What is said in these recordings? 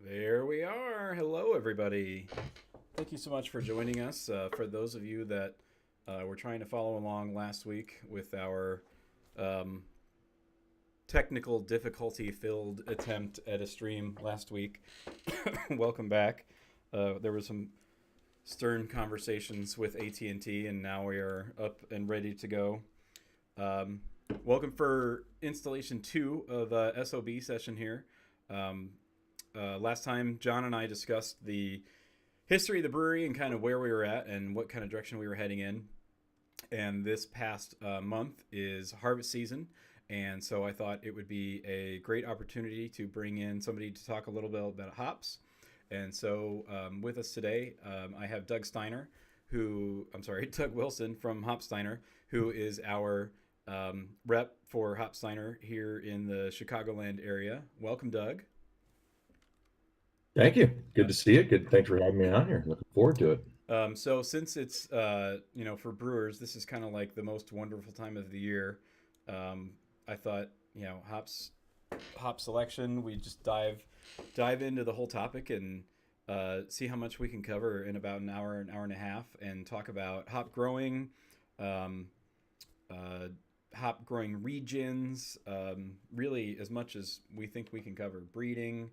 There we are. Hello, everybody. Thank you so much for joining us. For those of you that were trying to follow along last week with our um, technical difficulty filled attempt at a stream last week, welcome back. There were some stern conversations with AT&T, and now we are up and ready to go. Um, Welcome for installation 2 of SOB session here. Um, Last time, John and I discussed the history of the brewery and kind of where we were at and what kind of direction we were heading in. And this past month is harvest season. And so I thought it would be a great opportunity to bring in somebody to talk a little bit about hops. And so with us today, I have Doug Wilson from Hop Steiner, who is our rep for Hop Steiner here in the Chicagoland area. Welcome, Doug. Thank you. Good to see you. Good. Thanks for having me on here. Looking forward to it. So since it's for brewers, this is kind of like the most wonderful time of the year. Um, I thought hop selection. We just dive into the whole topic and see how much we can cover in about an hour and a half, and talk about hop growing, um, uh, hop growing regions, really as much as we think we can cover breeding,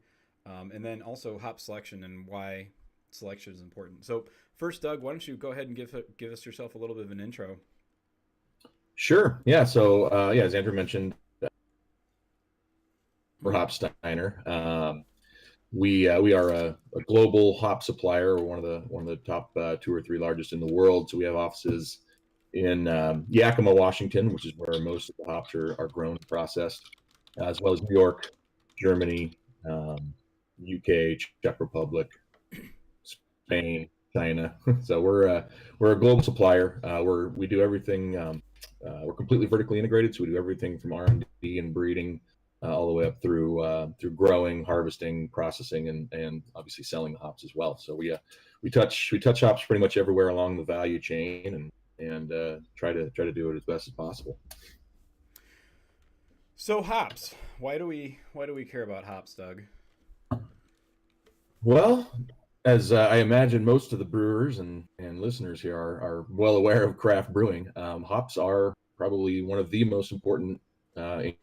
and then also hop selection and why selection is important. So first, Doug, why don't you go ahead and give us yourself a little bit of an intro? Sure. Yeah. So, as Andrew mentioned, we're Mm-hmm. Hop Steiner. We are a global hop supplier. We're one of the top two or three largest in the world. So we have offices in Yakima, Washington, which is where most of the hops are grown and processed, as well as New York, Germany, UK, Czech Republic, Spain, China. So we're a global supplier. We do everything. We're completely vertically integrated, so we do everything from R&D and breeding all the way up through growing, harvesting, processing, and obviously selling the hops as well. So we touch hops pretty much everywhere along the value chain, and try to do it as best as possible. So hops. Why do we care about hops, Doug? Well, as I imagine most of the brewers and listeners here are well aware of craft brewing, hops are probably one of the most important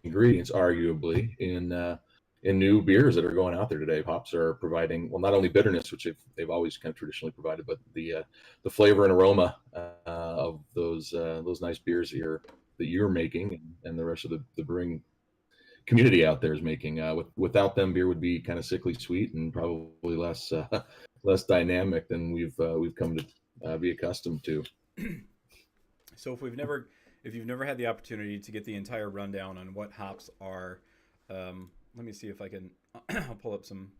ingredients, arguably, in new beers that are going out there today. Hops are providing, well, not only bitterness, which they've always kind of traditionally provided, but the flavor and aroma of those nice beers that you're making, and the rest of the brewing community out there is making. Without them, beer would be kind of sickly sweet and probably less less dynamic than we've come to be accustomed to. So if you've never had the opportunity to get the entire rundown on what hops are, let me see if I can. I'll pull up some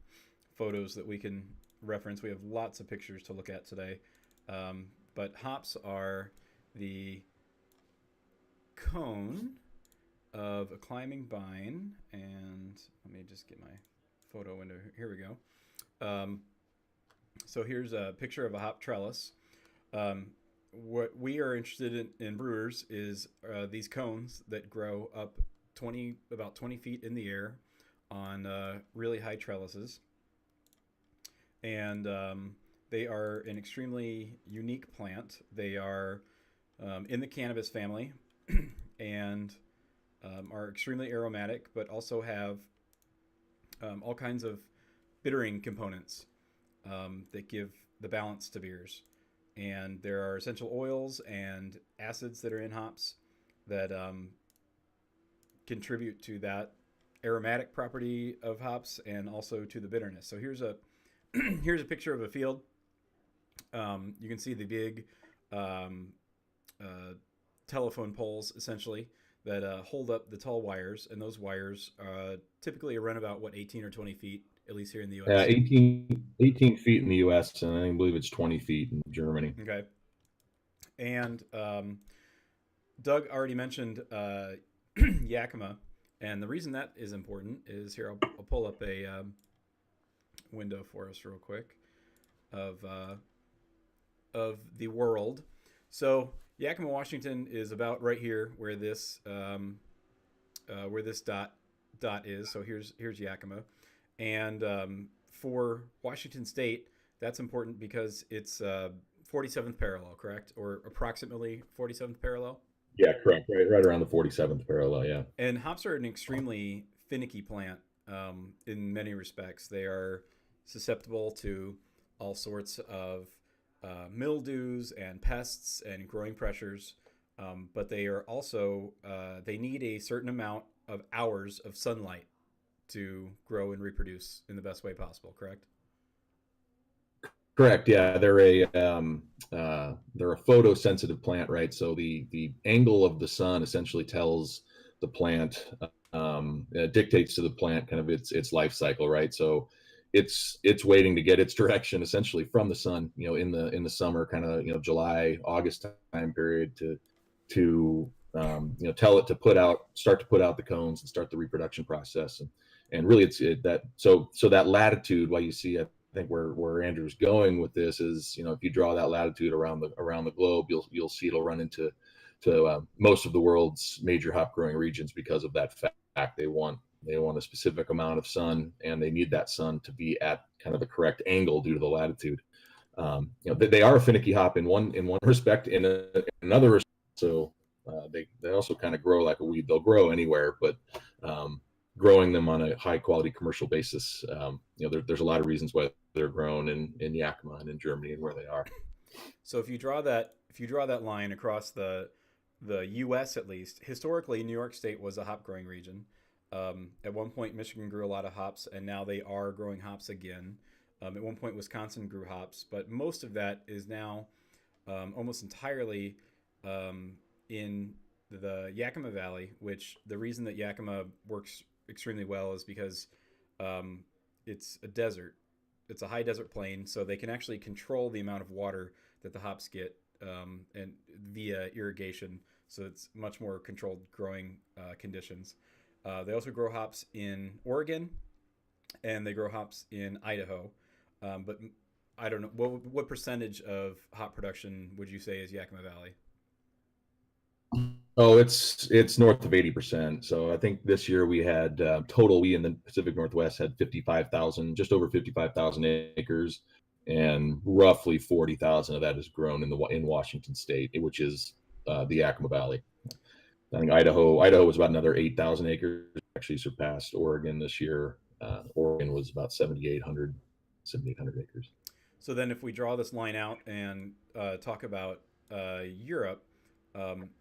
photos that we can reference. We have lots of pictures to look at today, but hops are the cone of a climbing vine, and let me just get my photo window. Here we go. So here's a picture of a hop trellis. Um, what we are interested in brewers is these cones that grow up about 20 feet in the air on really high trellises, and they are an extremely unique plant. They are in the cannabis family, and are extremely aromatic, but also have all kinds of bittering components that give the balance to beers. And there are essential oils and acids that are in hops that contribute to that aromatic property of hops and also to the bitterness. So here's a here's a picture of a field. You can see the big um, uh, telephone poles essentially that hold up the tall wires, and those wires typically run about 18 or 20 feet, at least here in the U.S. 18 feet in the U.S. and I believe it's 20 feet in Germany. Okay, and Doug already mentioned Yakima, and the reason that is important is here. I'll pull up a window for us real quick of the world. So Yakima, Washington is about right here where this dot is. So here's Yakima, and for Washington State, that's important because it's 47th parallel, correct? Or approximately 47th parallel? Yeah, correct. Right around the 47th parallel. Yeah. And hops are an extremely finicky plant in many respects. They are susceptible to all sorts of mildews and pests and growing pressures, but they are also they need a certain amount of hours of sunlight to grow and reproduce in the best way possible. Correct? Correct. Yeah, they're a photosensitive plant, right? So the angle of the sun essentially tells the plant, dictates to the plant kind of its life cycle, right? So it's waiting to get its direction essentially from the sun, in the summer, kind of July August time period to tell it to start to put out the cones and start the reproduction process, and really so that latitude, why you see it. I think where Andrew's going with this is, if you draw that latitude around the globe, you'll see it'll run into most of the world's major hop growing regions because of that fact. They want a specific amount of sun, and they need that sun to be at kind of the correct angle due to the latitude. They are a finicky hop in one respect. In another respect, so they also kind of grow like a weed. They'll grow anywhere, but growing them on a high quality commercial basis, there's a lot of reasons why they're grown in Yakima and in Germany and where they are. So if you draw that line across the U.S. at least, historically New York State was a hop growing region. At one point, Michigan grew a lot of hops, and now they are growing hops again. At one point, Wisconsin grew hops, but most of that is now almost entirely in the Yakima Valley. Which the reason that Yakima works extremely well is because it's a desert. It's a high desert plain, so they can actually control the amount of water that the hops get, and via irrigation. So it's much more controlled growing conditions. They also grow hops in Oregon, and they grow hops in Idaho. But I don't know what percentage of hop production would you say is Yakima Valley? Oh, it's north of 80%. So I think this year we had we in the Pacific Northwest had 55,000, just over 55,000 acres, and roughly 40,000 of that is grown in Washington State, which is the Yakima Valley. I think Idaho was about another 8,000 acres. Actually surpassed Oregon this year. Oregon was about 7,800 acres. So then, if we draw this line out and talk about Europe,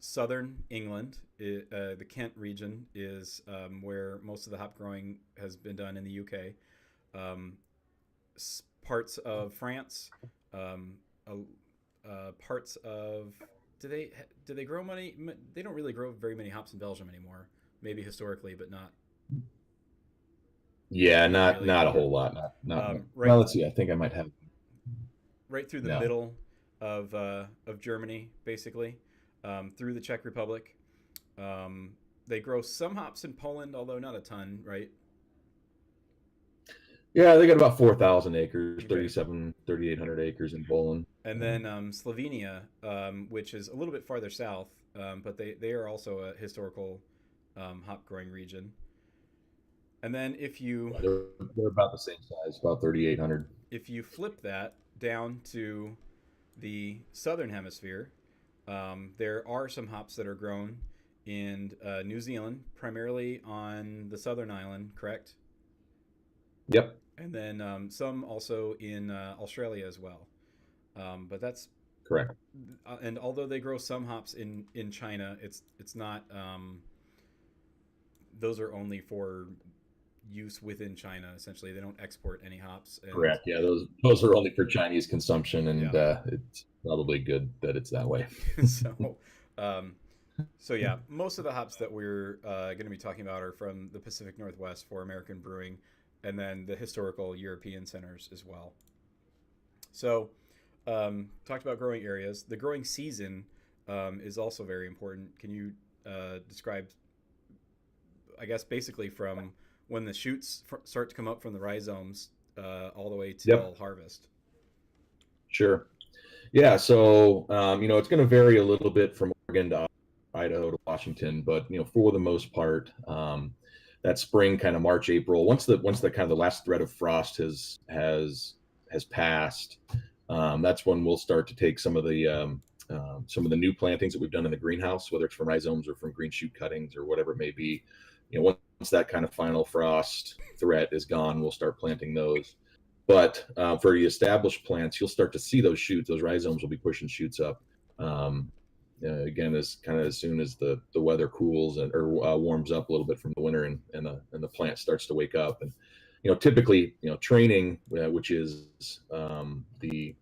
southern England, the Kent region is where most of the hop growing has been done in the UK. Um, Parts of France, um, parts of do they grow many? They don't really grow very many hops in Belgium anymore. Maybe historically, but not Yeah, not not really not a anymore. whole lot. Not Right, well. Let's see. I think I might have right through the no. middle of Germany, basically, through the Czech Republic. Um, they grow some hops in Poland, although not a ton, right? Yeah, they got about 4,000 acres, Okay. 3,800 acres in Poland. And then Slovenia, which is a little bit farther south, but they are also a historical hop growing region. And then Yeah, they're about the same size, about 3,800. if you flip that down to the southern hemisphere, there are some hops that are grown in New Zealand, primarily on the southern island, correct? Yep, And then some also in Australia as well. But that's correct. and although they grow some hops in China, it's not. Those are only for use within China. Essentially, they don't export any hops, and Correct. Yeah, those are only for Chinese consumption, and yeah. it's probably good that it's that way. so, um, so yeah, most of the hops that we're going to be talking about are from the Pacific Northwest for American brewing, and then the historical European centers as well. So, talked about growing areas. The growing season is also very important. Can you describe, I guess, basically from when the shoots start to come up from the rhizomes all the way till Yep, harvest? sure. Yeah, so it's going to vary a little bit from Oregon to Idaho to Washington, but for the most part, that spring kind of March, April, once the kind of the last threat of frost has passed, that's when we'll start to take some of the new plantings that we've done in the greenhouse, whether it's from rhizomes or from green shoot cuttings or whatever it may be. Once that kind of final frost threat is gone, we'll start planting those. But for the established plants, you'll start to see those shoots. Those rhizomes will be pushing shoots up. Again, as soon as the weather cools or warms up a little bit from the winter, and the plant starts to wake up. And typically, training, which is the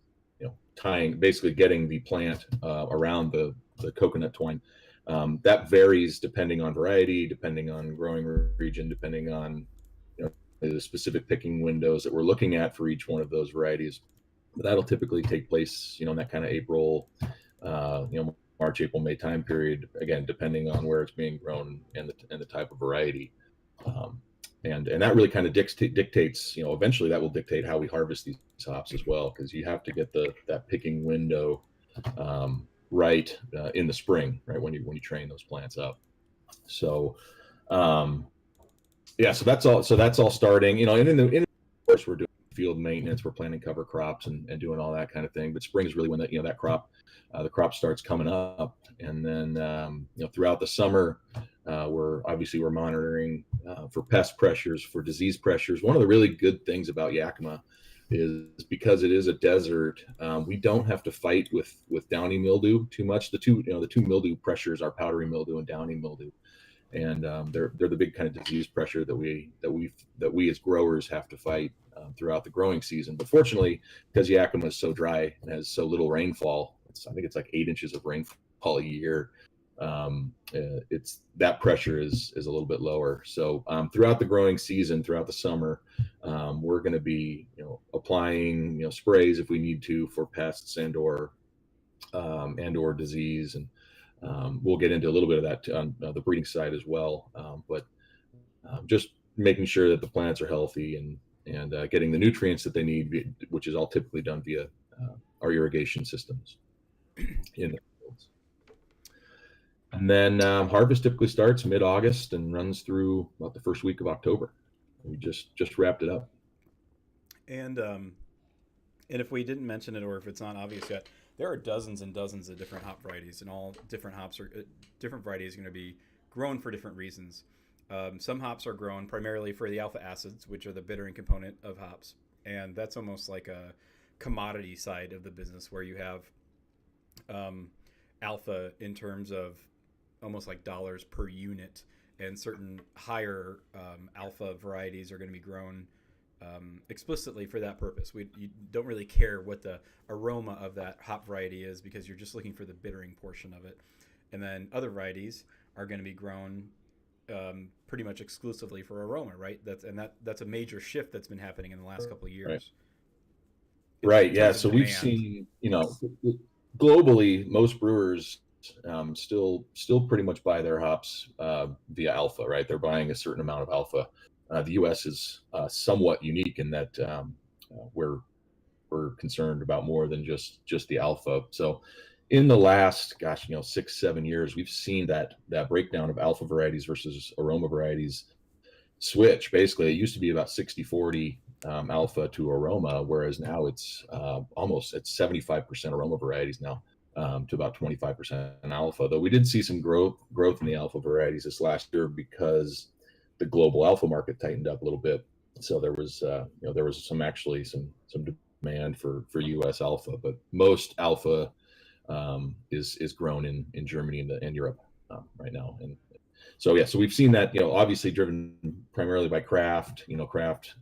tying, basically getting the plant around the coconut twine. That varies depending on variety, depending on growing region, depending on the specific picking windows that we're looking at for each one of those varieties. But that'll typically take place, in that kind of April, March, April, May time period. Again, depending on where it's being grown and the type of variety. And that really kind of dictates, eventually that will dictate how we harvest these hops as well, because you have to get that picking window right in the spring, right when you train those plants up. So so that's all starting, and of course we're doing field maintenance, we're planting cover crops and doing all that kind of thing. But spring is really when that crop, the crop starts coming up. And then throughout the summer, we're monitoring for pest pressures, for disease pressures. One of the really good things about Yakima is because it is a desert, we don't have to fight with downy mildew too much. The two mildew pressures are powdery mildew and downy mildew, and they're the big kind of disease pressure that we as growers have to fight throughout the growing season. But fortunately, because Yakima is so dry and has so little rainfall, I think it's like 8 inches of rainfall a year. It's that pressure is a little bit lower. So throughout the growing season, throughout the summer, we're going to be applying sprays if we need to for pests and or disease, and we'll get into a little bit of that on the breeding side as well. But just making sure that the plants are healthy and getting the nutrients that they need, which is all typically done via our irrigation systems in the fields. And then harvest typically starts mid-August and runs through about the first week of October. We just wrapped it up. And if we didn't mention it, or if it's not obvious yet, there are dozens and dozens of different hop varieties, and all different hops are different varieties are going to be grown for different reasons. Some hops are grown primarily for the alpha acids, which are the bittering component of hops, and that's almost like a commodity side of the business where you have alpha in terms of almost like dollars per unit, and certain higher alpha varieties are going to be grown explicitly for that purpose. You don't really care what the aroma of that hop variety is, because you're just looking for the bittering portion of it. And then other varieties are going to be grown pretty much exclusively for aroma, right? That's a major shift that's been happening in the last couple of years. Right. Yeah. So we've seen, globally, most brewers still pretty much buy their hops via alpha, right? They're buying a certain amount of alpha. The U.S. is somewhat unique in that we're concerned about more than just the alpha. So in the last 6-7 years, we've seen that breakdown of alpha varieties versus aroma varieties switch. Basically, it used to be about 60-40 alpha to aroma, whereas now it's almost at 75% aroma varieties now to about 25% alpha. Though we did see some growth in the alpha varieties this last year because the global alpha market tightened up a little bit. So there was some demand for U.S. alpha, but most alpha is grown in Germany and Europe right now. And so we've seen that, obviously driven primarily by craft. Craft,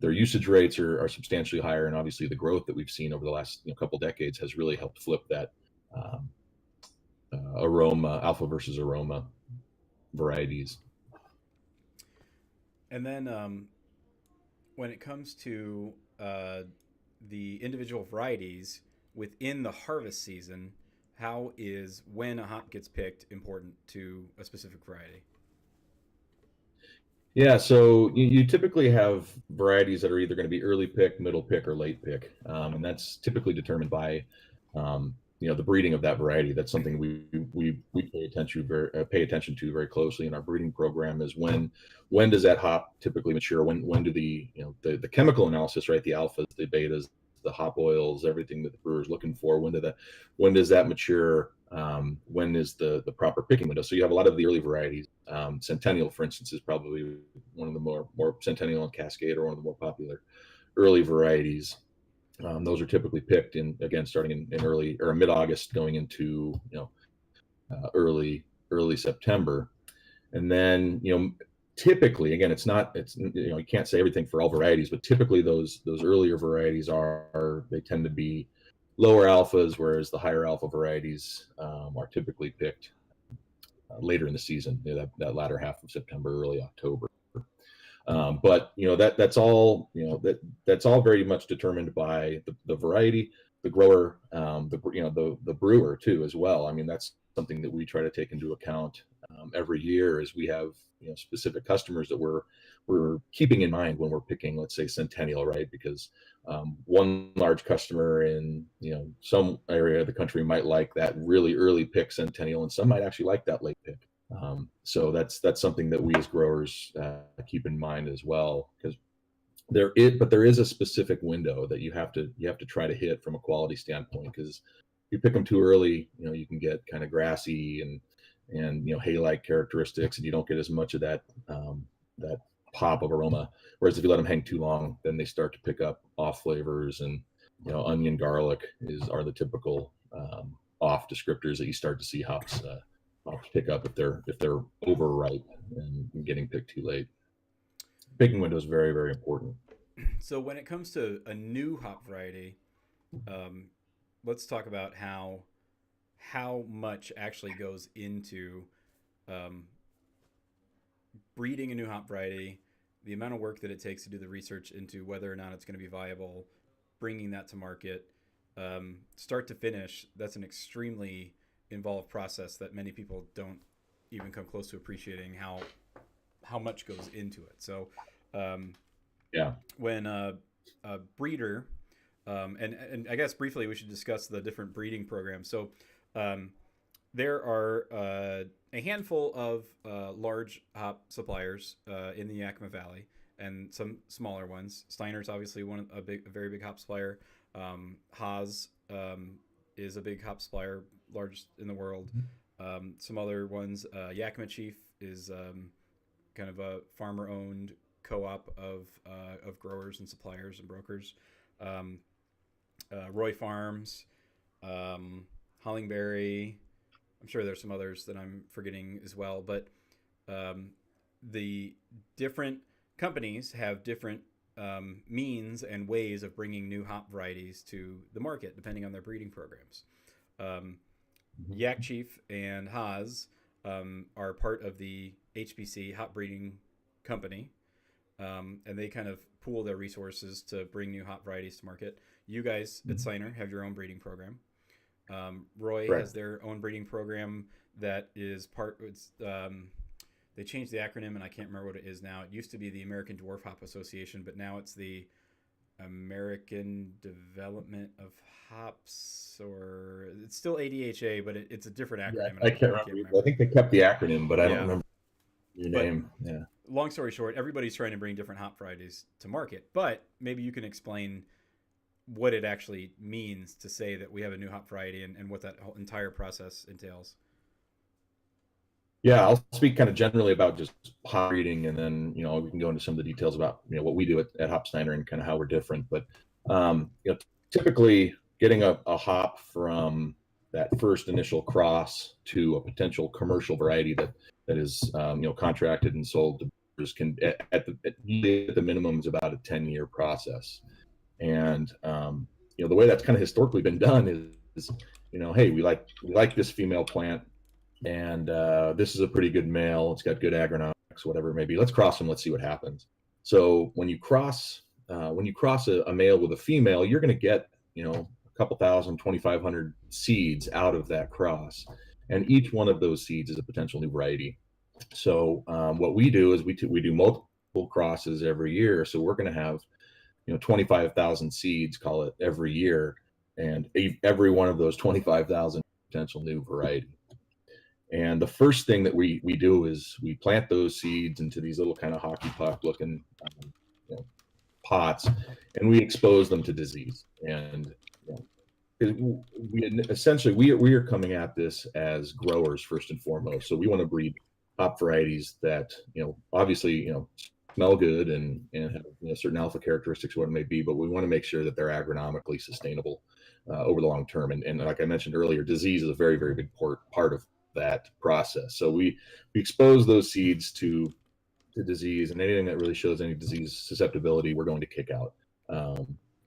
their usage rates are substantially higher, and obviously the growth that we've seen over the last couple decades has really helped flip that aroma, alpha versus aroma varieties. And then when it comes to the individual varieties within the harvest season, how is when a hop gets picked important to a specific variety? Yeah, so you typically have varieties that are either going to be early pick, middle pick, or late pick, and that's typically determined by the breeding of that variety. That's something we pay attention to very closely in our breeding program. Is when does that hop typically mature? When do the chemical analysis, right? The alphas, the betas, the hop oils, everything that the brewer is looking for. When does that mature? When is the proper picking window? So you have a lot of the early varieties. Centennial, for instance, is probably one of the more Centennial and Cascade are one of the more popular early varieties. Those are typically picked starting in early or mid-August, going into early September, and then typically, again, it's you can't say everything for all varieties, but typically those earlier varieties they tend to be lower alphas, whereas the higher alpha varieties are typically picked later in the season, that latter half of September, early October. But that's all that's all very much determined by the variety, the grower, the brewer too as well. I mean, that's something that we try to take into account every year, as we have specific customers that we're keeping in mind when we're picking, let's say, Centennial, right? Because one large customer in some area of the country might like that really early pick Centennial, and some might actually like that late pick. So that's something that we as growers keep in mind as well, because there is a specific window that you have to try to hit from a quality standpoint, because if you pick them too early, you can get kind of grassy and hay-like characteristics, and you don't get as much of that pop of aroma. Whereas if you let them hang too long, then they start to pick up off flavors, and onion, garlic are the typical off descriptors that you start to see hops pick up if they're overripe and getting picked too late. Picking window is very, very important. So when it comes to a new hop variety, let's talk about how much actually goes into breeding a new hop variety, the amount of work that it takes to do the research into whether or not it's going to be viable, bringing that to market, start to finish. That's an extremely involved process that many people don't even come close to appreciating how much goes into it. So when a breeder, and I guess briefly we should discuss the different breeding programs. So there are a handful of large hop suppliers in the Yakima Valley, and some smaller ones. Steiner's obviously a very big hop supplier. Haas is a big hop supplier, largest in the world. Some other ones, Yakima Chief is kind of a farmer-owned co-op of growers and suppliers and brokers. Roy Farms, Hollingberry. I'm sure there's some others that I'm forgetting as well, but the different companies have different means and ways of bringing new hop varieties to the market, depending on their breeding programs. Yak Chief and Haas are part of the HBC Hop Breeding Company, and they kind of pool their resources to bring new hop varieties to market. You guys at Steiner have your own breeding program. Roy has their own breeding program that is they changed the acronym, and I can't remember what it is now. It used to be the American Dwarf Hop Association, but now it's the American Development of Hops, or it's still ADHA, but it's a different acronym. Yeah, I can't remember. I think they kept the acronym, but I don't remember your name. Yeah. Long story short, everybody's trying to bring different hop varieties to market, but maybe you can explain what it actually means to say that we have a new hop variety and what that whole entire process entails. Yeah, I'll speak kind of generally about just hop breeding, and then we can go into some of the details about what we do at Hop Steiner and kind of how we're different. But typically getting a hop from that first initial cross to a potential commercial variety that is contracted and sold to brewers can at the minimum is about a 10-year process. And the way that's kind of historically been done is hey, we like this female plant, and this is a pretty good male. It's got good agronomics, whatever it may be. Let's cross them. Let's see what happens. So when you cross a male with a female, you're going to get a couple thousand, 2,500 seeds out of that cross, and each one of those seeds is a potential new variety. So what we do is we do multiple crosses every year. So we're going to have 25,000 seeds, call it, every year. and every one of those 25,000 potential new variety. And the first thing that we do is we plant those seeds into these little kind of hockey puck looking pots, and we expose them to disease. And we are coming at this as growers first and foremost. So we want to breed hop varieties that obviously smell good and have certain alpha characteristics, what it may be, but we want to make sure that they're agronomically sustainable over the long term. And like I mentioned earlier, disease is a very, very big part of that process. So we expose those seeds to disease, and anything that really shows any disease susceptibility, we're going to kick out.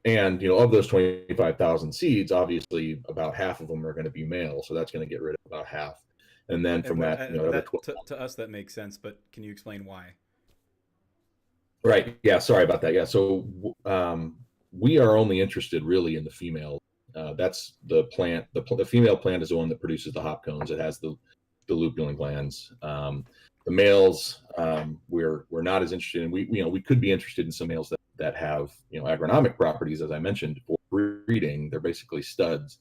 And of those 25,000 seeds, obviously about half of them are going to be male, so that's going to get rid of about half. And then from to us that makes sense, but can you explain why? Right. Yeah. Sorry about that. Yeah. So we are only interested really in the female. That's the plant. The female plant is the one that produces the hop cones. It has the lupulin glands. The males, we're not as interested in. We could be interested in some males that have agronomic properties, as I mentioned, for breeding. They're basically studs,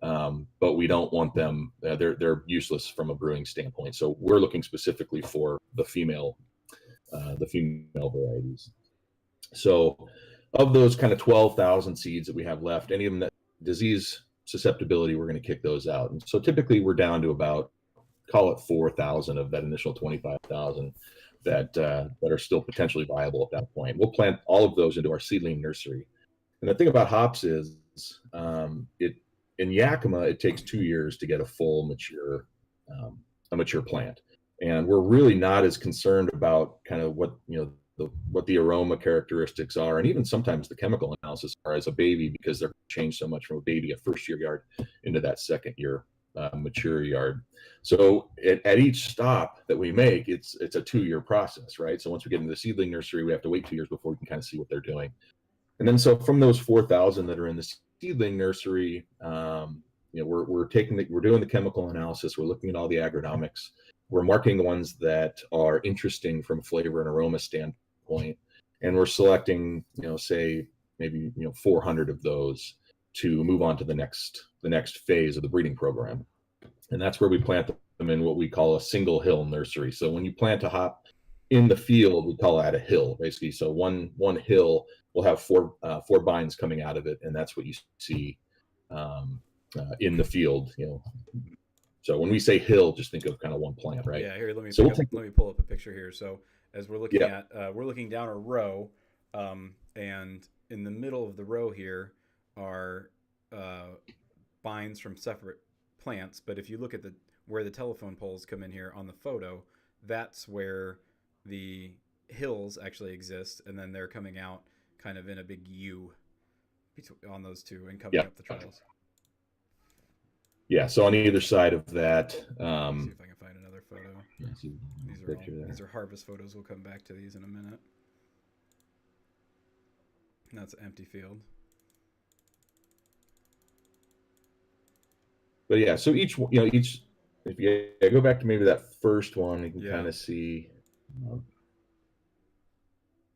but we don't want them. They're useless from a brewing standpoint. So we're looking specifically for the female varieties. So of those kind of 12,000 seeds that we have left, any of them that disease susceptibility, we're going to kick those out. And so typically we're down to about, call it 4,000 of that initial 25,000 that are still potentially viable at that point. We'll plant all of those into our seedling nursery. And the thing about hops is, in Yakima, it takes 2 years to get a full mature plant. And we're really not as concerned about kind of what the aroma characteristics are, and even sometimes the chemical analysis are as a baby, because they're changed so much from a baby, a first year yard, into that second year mature yard. So at each stop that we make, it's a 2-year process, right? So once we get into the seedling nursery, we have to wait 2 years before we can kind of see what they're doing. And then so from those 4,000 that are in the seedling nursery, we're doing the chemical analysis. We're looking at all the agronomics. We're marking the ones that are interesting from a flavor and aroma standpoint, and we're selecting, say maybe 400 of those to move on to the next phase of the breeding program. And that's where we plant them in what we call a single hill nursery. So when you plant a hop in the field, we call that a hill, basically. So one hill will have four bines coming out of it, and that's what you see in the field. So when we say hill, just think of kind of one plant, right? Yeah. Here, let me pull up a picture here. So as we're looking at, we're looking down a row, and in the middle of the row here are vines from separate plants. But if you look at where the telephone poles come in here on the photo, that's where the hills actually exist, and then they're coming out kind of in a big U on those two and coming up the trails. Yeah, so on either side of that. See if I can find another photo. These are harvest photos. We'll come back to these in a minute. And that's an empty field. But yeah, so each, if you go back to maybe that first one, you can kind of see.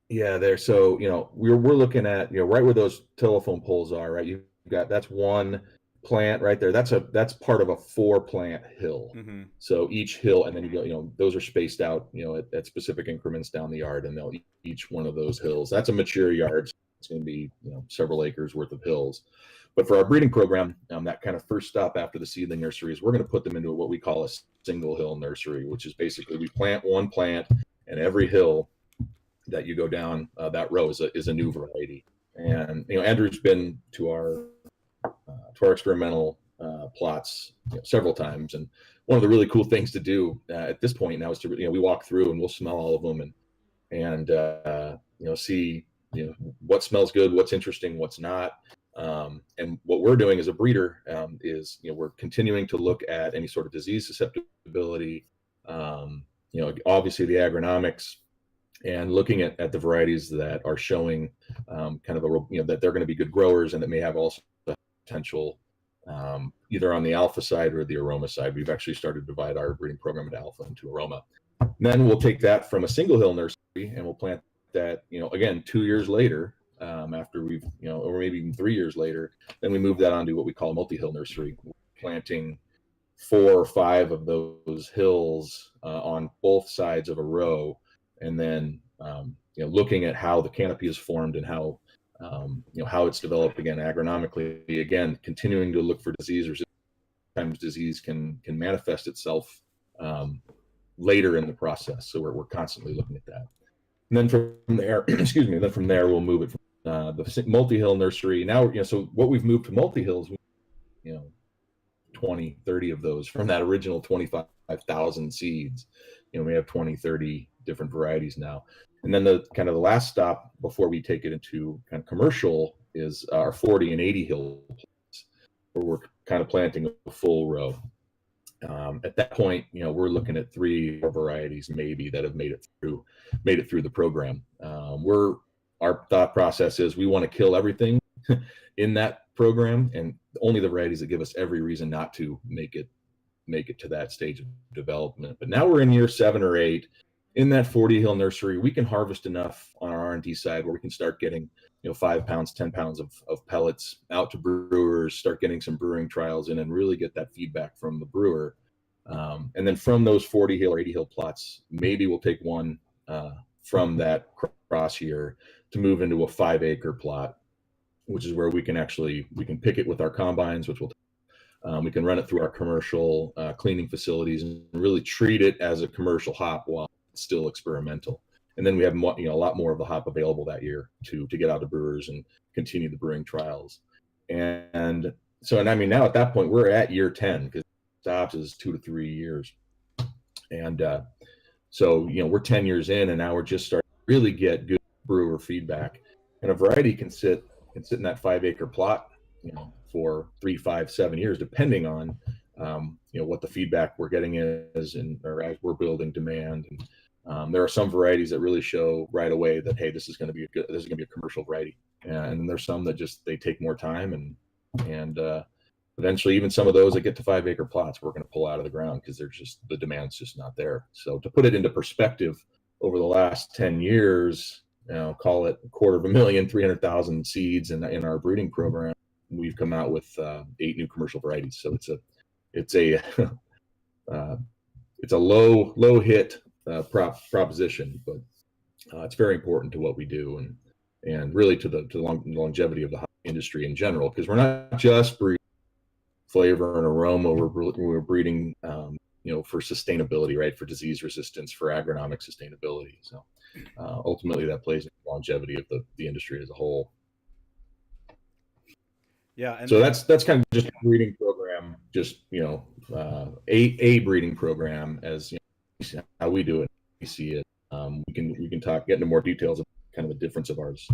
There. So, we're looking at, right where those telephone poles are, right? You've got, that's one plant right there. That's part of a 4-plant hill. Mm-hmm. So each hill, and then you go, those are spaced out, at specific increments down the yard, and each one of those hills, that's a mature yard. So it's going to be, several acres worth of hills. But for our breeding program, that kind of first stop after the seedling nurseries, we're going to put them into what we call a single hill nursery, which is basically we plant one plant, and every hill that you go down that row is a new variety. And Andrew's been to our experimental plots several times, and one of the really cool things to do at this point now is to we walk through and we'll smell all of them and see what smells good, what's interesting, what's not. And what we're doing as a breeder is we're continuing to look at any sort of disease susceptibility, obviously the agronomics, and looking at the varieties that are showing kind of that they're going to be good growers and that may have also potential either on the alpha side or the aroma side. We've actually started to divide our breeding program into alpha and to aroma. And then we'll take that from a single hill nursery and we'll plant that, again, 2 years later, after we've, or maybe even 3 years later, then we move that onto what we call a multi-hill nursery, planting 4 or 5 of those hills on both sides of a row, and then looking at how the canopy is formed and how how it's developed again agronomically. Again, continuing to look for disease resistance. Sometimes disease can manifest itself later in the process, so we're constantly looking at that. And then from there, excuse me, then from there we'll move it from the multi-hill nursery. Now, so what we've moved to multi-hills, 20, 30 of those from that original 25,000 seeds. We have 20, 30 different varieties now. And then the kind of the last stop before we take it into kind of commercial is our 40 and 80 hill plants, where we're kind of planting a full row. At that point, we're looking at 3 varieties maybe that have made it through the program. Our thought process is we want to kill everything in that program, and only the varieties that give us every reason not to make it to that stage of development. But now we're in year 7 or 8 in that 40 hill nursery. We can harvest enough on our R&D side where we can start getting 5 pounds, 10 pounds of pellets out to brewers, start getting some brewing trials in, and really get that feedback from the brewer. And then from those 40 hill or 80 hill plots, maybe we'll take one from that cross year to move into a 5-acre plot, which is where we can pick it with our combines, which we can run it through our commercial cleaning facilities and really treat it as a commercial hop while it's still experimental. And then we have a lot more of the hop available that year to get out to brewers and continue the brewing trials. And so, I mean, now at that point we're at year 10, because stops is 2 to 3 years. And so we're 10 years in, and now we're just starting to really get good brewer feedback. And a variety can sit in that 5-acre plot, for 3, 5, 7 years, depending on what the feedback we're getting is, or as we're building demand. And there are some varieties that really show right away that, hey, this is going to be a commercial variety. And then there's some that they take more time, and eventually even some of those that get to 5-acre plots we're going to pull out of the ground because the demand's just not there. So to put it into perspective, over the last 10 years, call it 250,000, 300,000 seeds in our breeding program, we've come out with 8 new commercial varieties. So it's a low hit proposition, but it's very important to what we do, and really to the longevity of the hop industry in general, because we're not just breeding flavor and aroma, we're breeding for sustainability, right? For disease resistance, for agronomic sustainability. So ultimately that plays in the longevity of the industry as a whole. Yeah. And so that's kind of just a breeding program, just a breeding program as how we do it. We see it. We can get into more details of kind of the difference of ours,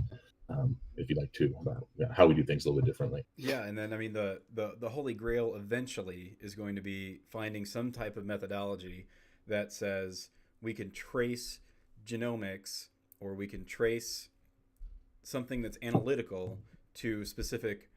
if you'd like to, about how we do things a little bit differently. Yeah, and then I mean the holy grail eventually is going to be finding some type of methodology that says we can trace genomics, or we can trace something that's analytical to specific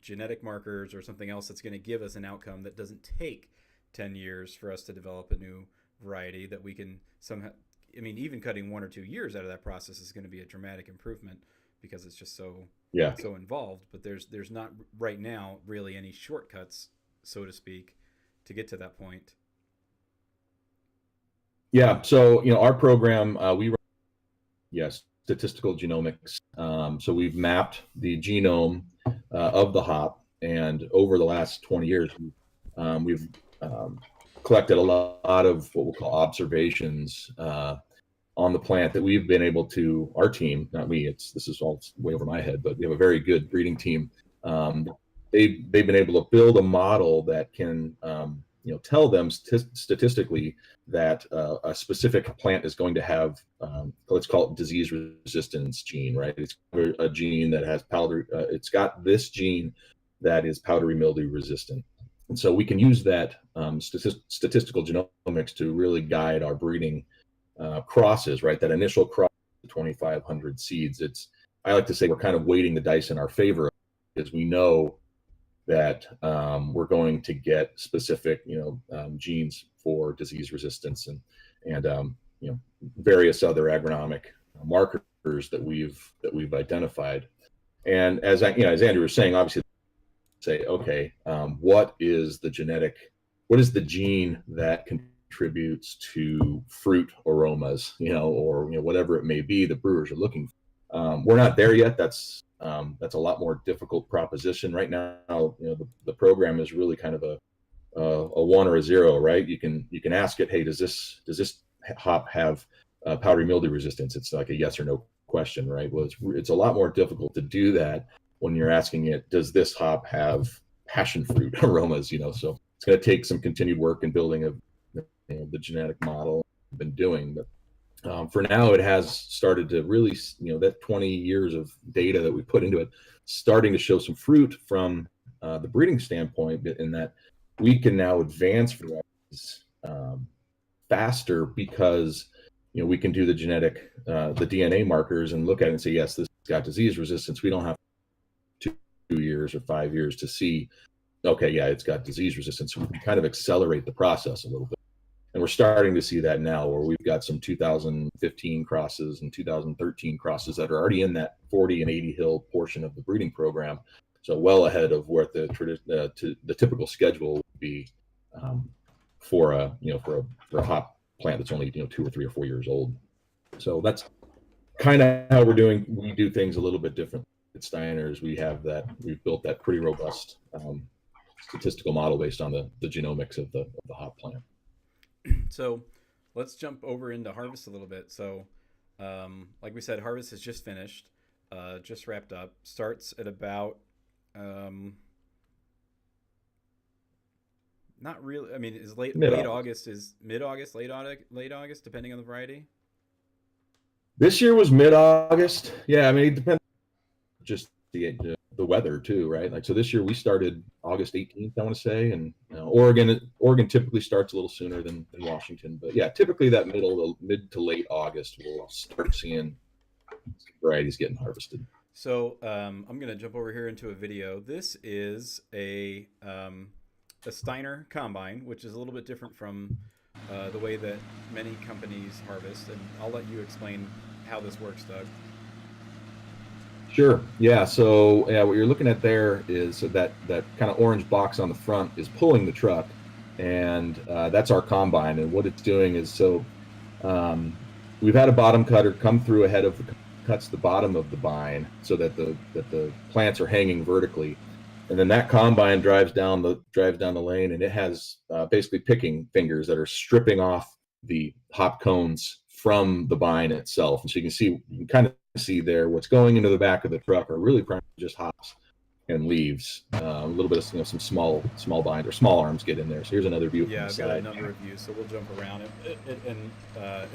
genetic markers or something else that's going to give us an outcome that doesn't take 10 years for us to develop a new variety, that we can somehow, I mean, even cutting 1 or 2 years out of that process is going to be a dramatic improvement, because it's just so involved. But there's not right now really any shortcuts, so to speak, to get to that point. Yeah. So our program, we run statistical genomics. So we've mapped the genome of the hop, and over the last 20 years, we've collected a lot of what we'll call observations on the plant that we've been able to, our team, not me, this is all way over my head, but we have a very good breeding team. They've been able to build a model that can tell them statistically that a specific plant is going to have, let's call it disease resistance gene, right? It's a gene that has it's got this gene that is powdery mildew resistant. And so we can use that statistical genomics to really guide our breeding crosses, right? That initial cross, 2,500 seeds. I like to say we're kind of weighting the dice in our favor, because we know that we're going to get specific, genes for disease resistance and various other agronomic markers that we've identified. And as as Andrew was saying, obviously say, okay, what is the gene that contributes to fruit aromas, or whatever it may be the brewers are looking for. We're not there yet. That's a lot more difficult proposition right now. The program is really kind of a one or a zero, right? You can ask it, hey, does this hop have powdery mildew resistance? It's like a yes or no question, right? Well, it's a lot more difficult to do that when you're asking it, does this hop have passion fruit aromas? So it's going to take some continued work in building of the genetic model we've been doing. But for now, it has started to really, that 20 years of data that we put into it, starting to show some fruit from the breeding standpoint, in that we can now advance varieties faster because we can do the DNA markers and look at it and say, yes, this has got disease resistance. We don't have 2 years or 5 years to see, okay, yeah, it's got disease resistance. So we can kind of accelerate the process a little bit. And we're starting to see that now, where we've got some 2015 crosses and 2013 crosses that are already in that 40 and 80 hill portion of the breeding program. So well ahead of where the typical schedule would be for a hop plant that's only 2 or 3 or 4 years old. So that's kind of how we do things a little bit different at Steiner's. We've built that pretty robust statistical model based on the genomics of the hop plant. So let's jump over into harvest a little bit. So like we said, harvest is just finished, just wrapped up. Starts at about not really. I mean, is late August, is mid-August, late August, depending on the variety. This year was mid-August. Yeah, I mean, it depends just the weather too, right? Like, so this year we started August 18th, I want to say, and Oregon typically starts a little sooner than Washington, but yeah, typically that mid to late August we'll start seeing varieties getting harvested. So I'm gonna jump over here into a video. This is a Steiner combine, which is a little bit different from the way that many companies harvest, and I'll let you explain how this works, Doug. Sure. Yeah. So what you're looking at there is that kind of orange box on the front is pulling the truck, and that's our combine. And what it's doing is, we've had a bottom cutter come through ahead of cuts the bottom of the bine so that the plants are hanging vertically, and then that combine drives down the lane, and it has basically picking fingers that are stripping off the hop cones from the bine itself. And so you can kind of see there what's going into the back of the truck are really primarily just hops and leaves. A little bit of some small bind or small arms get in there. So here's another view. Yeah, I've got a number of views, so we'll jump around and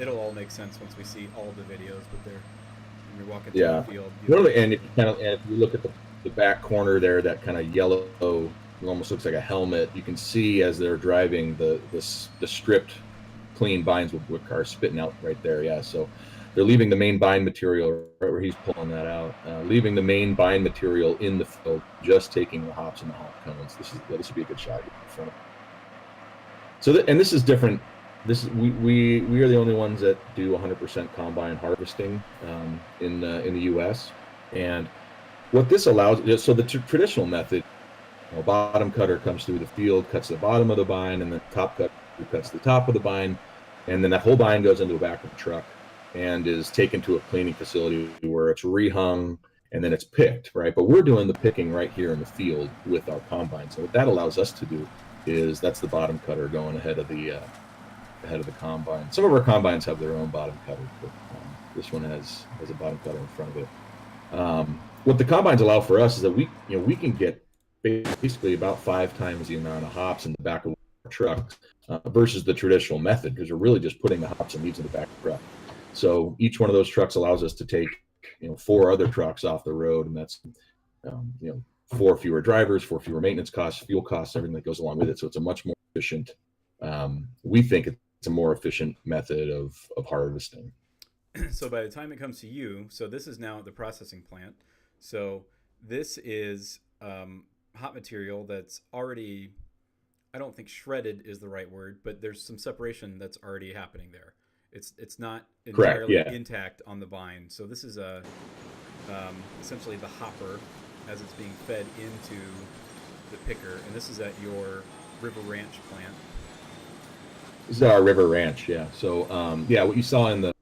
it'll all make sense once we see all of the videos. But when you're walking through the field, and if you look at the back corner there, that kind of yellow, it almost looks like a helmet. You can see as they're driving the stripped clean bines with cars spitting out right there. Yeah, so they're leaving the main bind material right where he's pulling that out, leaving the main bind material in the field, just taking the hops and the hop cones. This would be a good shot in front of. So this is different. We are the only ones that do 100% combine harvesting in the U.S. And what this allows, so the traditional method, bottom cutter comes through the field, cuts the bottom of the bine, and the top cutter cuts the top of the bine, and then that whole bine goes into the back of the truck and is taken to a cleaning facility where it's rehung and then it's picked, right? But we're doing the picking right here in the field with our combine. So what that allows us to do is that's the bottom cutter going ahead of the combine. Some of our combines have their own bottom cutter, but this one has a bottom cutter in front of it. What the combines allow for us is that we can get basically about 5 times the amount of hops in the back of our truck versus the traditional method, because we're really just putting the hops and leaves in the back of the truck. So each one of those trucks allows us to take 4 other trucks off the road, and that's 4 fewer drivers, 4 fewer maintenance costs, fuel costs, everything that goes along with it. So it's a much more efficient. We think it's a more efficient method of harvesting. So by the time it comes to you, so this is now at the processing plant. So this is hop material that's already, I don't think shredded is the right word, but there's some separation that's already happening there. It's not Correct. entirely Yeah. intact on the vine. So this is essentially the hopper as it's being fed into the picker, and this is at your River Ranch plant. This is our River Ranch. Yeah. So yeah, what you saw in the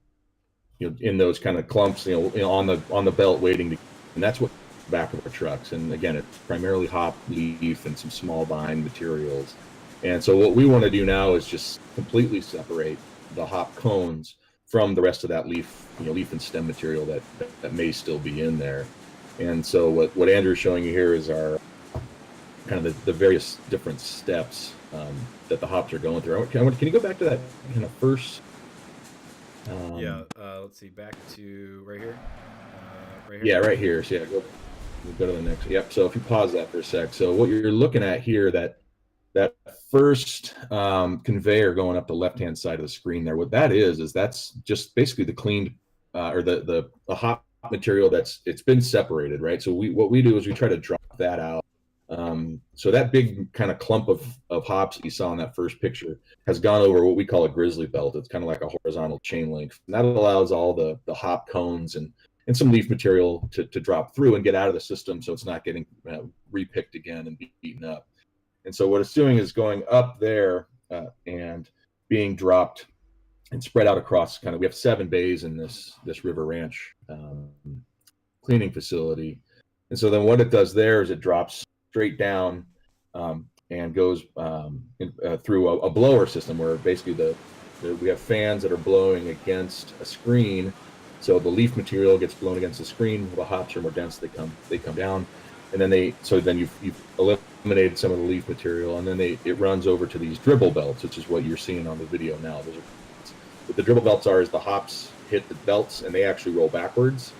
in those kind of clumps, on the belt waiting to, and that's what back of our trucks. And again, it's primarily hop, leaf, and some small vine materials. And so what we want to do now is just completely separate the hop cones from the rest of that leaf and stem material that may still be in there. And so what Andrew's showing you here is our kind of the various different steps that the hops are going through. Can you go back to that kind of first? Let's see, back to right here. Yeah, right here. So yeah, we'll go to the next. Yep. So if you pause that for a sec. So what you're looking at here, that first conveyor going up the left-hand side of the screen there, what that is that's just basically the cleaned or the hop material it's been separated, right? So what we do is we try to drop that out. So that big kind of clump of hops that you saw in that first picture has gone over what we call a grizzly belt. It's kind of like a horizontal chain link. And that allows all the hop cones and some leaf material to drop through and get out of the system, so it's not getting repicked again and beaten up. And so what it's doing is going up there and being dropped and spread out across we have 7 bays in this River Ranch cleaning facility. And so then what it does there is it drops straight down and goes through a blower system where basically we have fans that are blowing against a screen. So the leaf material gets blown against the screen. The hops are more dense; they come down, and then you've eliminated some of the leaf material, and then it runs over to these dribble belts, which is what you're seeing on the video now. What the dribble belts are is the hops hit the belts and they actually roll backwards,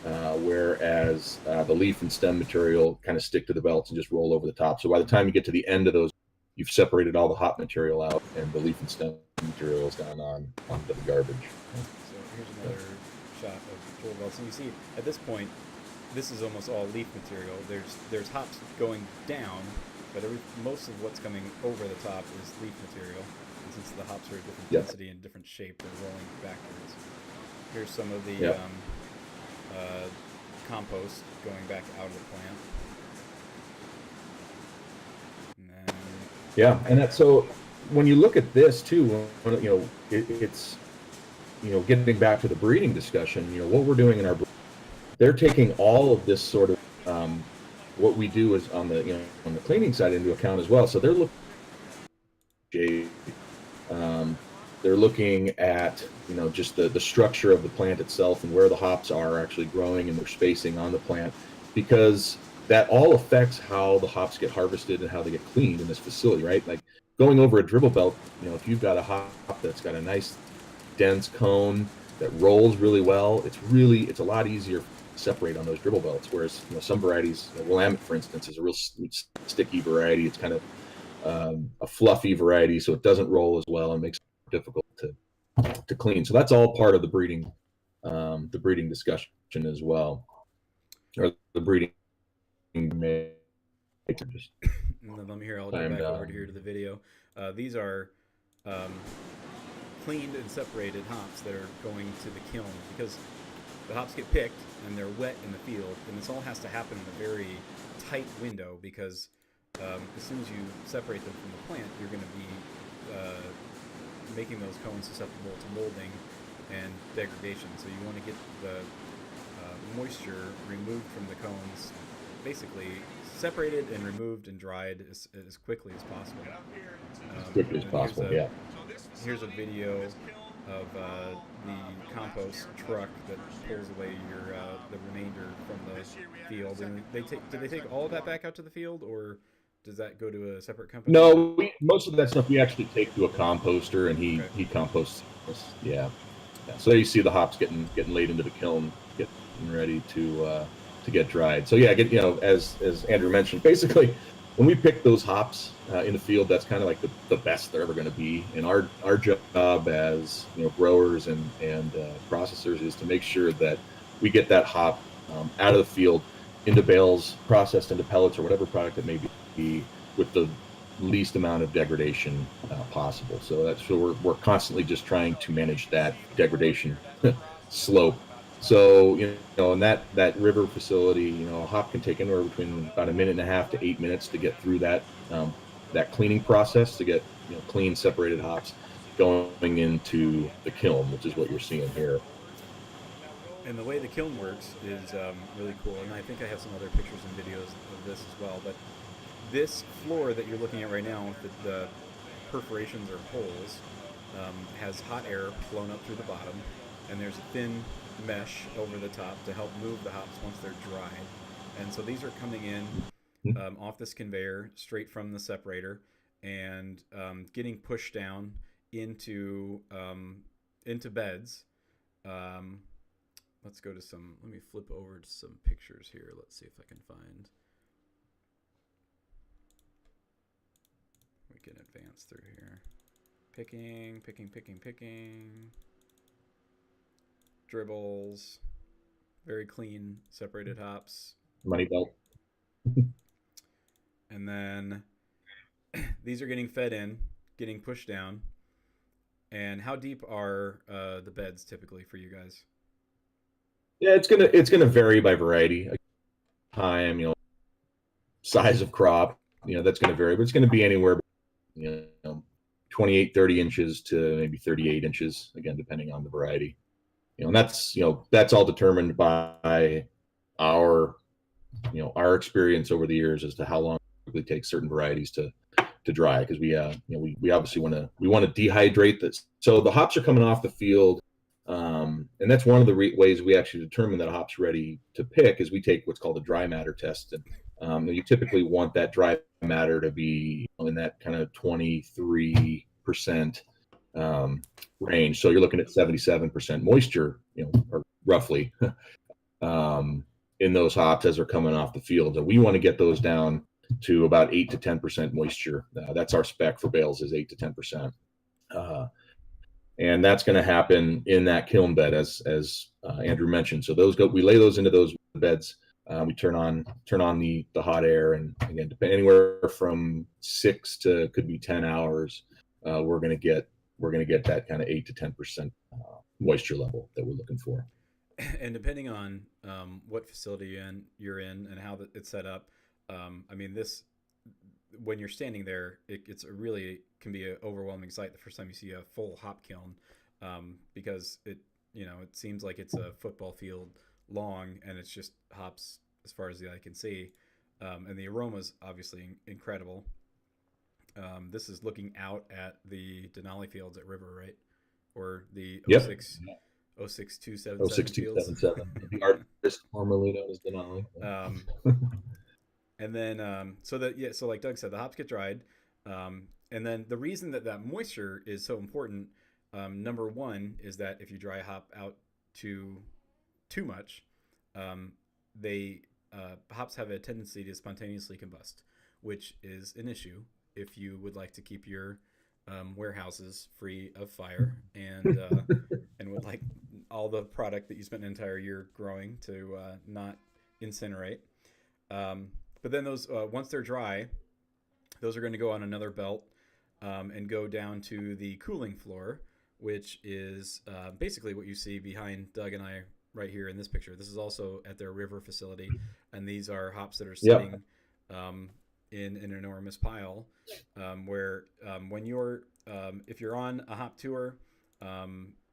whereas the leaf and stem material kind of stick to the belts and just roll over the top. So by the time you get to the end of those, you've separated all the hop material out, and the leaf and stem material has gone onto the garbage. Here's another shot of dribble belts, and you see at this point, this is almost all leaf material. There's hops going down, but most of what's coming over the top is leaf material. And since the hops are a different density and different shape, they're rolling backwards. Here's some of the compost going back out of the plant. And that's so. When you look at this too, it's getting back to the breeding discussion. What we're doing in our, they're taking all of this sort of what we do is on the cleaning side into account as well. So they're looking at just the structure of the plant itself and where the hops are actually growing and their spacing on the plant, because that all affects how the hops get harvested and how they get cleaned in this facility, right? Like going over a dribble belt, if you've got a hop that's got a nice dense cone that rolls really well, it's a lot easier to separate on those dribble belts. Whereas some varieties, Willamette for instance, is a real sticky variety. It's kind of a fluffy variety, so it doesn't roll as well and makes it difficult to clean. So that's all part of the breeding discussion as well, or the breeding. And then let me hear. I'll go back over here to the video. These are cleaned and separated hops that are going to the kiln, because the hops get picked and they're wet in the field, and this all has to happen in a very tight window, because as soon as you separate them from the plant, you're going to be making those cones susceptible to molding and degradation. So you want to get the moisture removed from the cones, basically separated and removed and dried as quickly as possible. As quickly as possible, Here's a video of the compost truck that pulls away the remainder from the field. And do they take all of that back out to the field, or does that go to a separate company? No, most of that stuff we actually take to a composter, and he composts. Yeah. So there you see the hops getting laid into the kiln, getting ready to get dried. So yeah, as Andrew mentioned, basically when we pick those hops in the field, that's kind of like the best they're ever going to be. And our job as growers and processors is to make sure that we get that hop out of the field into bales, processed into pellets or whatever product it may be, with the least amount of degradation possible. So we're constantly just trying to manage that degradation slope. So in that river facility, a hop can take anywhere between about a minute and a half to 8 minutes to get through that cleaning process to get clean separated hops going into the kiln, which is what you're seeing here. And the way the kiln works is really cool. And I think I have some other pictures and videos of this as well. But this floor that you're looking at right now with the perforations or holes has hot air flown up through the bottom, and there's a thin mesh over the top to help move the hops once they're dry. And so these are coming in off this conveyor straight from the separator and getting pushed down into beds. Let's go to some. Let me flip over to some pictures here. Let's see if I can find. We can advance through here. Picking. Dribbles. Very clean, separated hops. Money belt. And then these are getting fed in, getting pushed down. And how deep are the beds typically for you guys? Yeah, it's gonna vary by variety, time, size of crop, that's gonna vary, but it's gonna be anywhere, 28, 30 inches to maybe 38 inches, again, depending on the variety. And that's all determined by our experience over the years as to how long it really takes certain varieties to dry, because we obviously want to dehydrate this. So the hops are coming off the field. And that's one of the ways we actually determine that a hop's ready to pick is we take what's called a dry matter test. And you typically want that dry matter to be in that kind of 23% range. So you're looking at 77% moisture, or roughly, in those hops as they're coming off the field. And we want to get those down to about 8 to 10% moisture. That's our spec for bales, is 8 to 10%. And that's going to happen in that kiln bed, as Andrew mentioned. So we lay those into those beds. We turn on the hot air, and again, anywhere from 6 to could be 10 hours, we're going to get that kind of 8 to 10% moisture level that we're looking for. And depending on what facility you're in and how it's set up, I mean, this, when you're standing there, it's a really can be an overwhelming sight the first time you see a full hop kiln, because it seems like it's a football field long, and it's just hops as far as the eye can see, and the aroma's obviously incredible. This is looking out at the Denali fields at River, right? Or the 06, yep. 06277 06277, the artist formerly known as Denali. And then, so like Doug said, the hops get dried. And then the reason that moisture is so important, number one, is that if you dry a hop out too much, hops have a tendency to spontaneously combust, which is an issue if you would like to keep your warehouses free of fire and would like all the product that you spent an entire year growing to not incinerate. But then those, once they're dry, those are going to go on another belt and go down to the cooling floor, which is basically what you see behind Doug and I right here in this picture. This is also at their river facility, and these are hops that are sitting in an enormous pile. Where when you're if you're on a hop tour,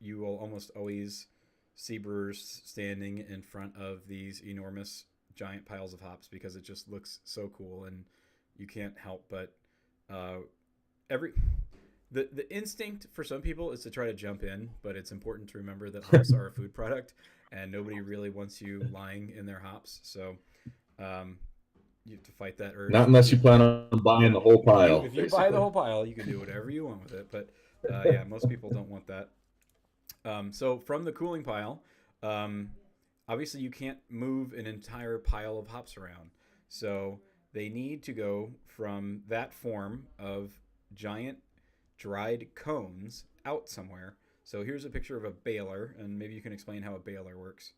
you will almost always see brewers standing in front of these enormous giant piles of hops, because it just looks so cool, and you can't help but the instinct for some people is to try to jump in, but it's important to remember that hops are a food product, and nobody really wants you lying in their hops. So you have to fight that urge. Not unless you plan on buying the whole pile. If you buy the whole pile, you can do whatever you want with it. But yeah, most people don't want that. So from the cooling pile, obviously you can't move an entire pile of hops around. So they need to go from that form of giant dried cones out somewhere. So here's a picture of a baler, and maybe you can explain how a baler works.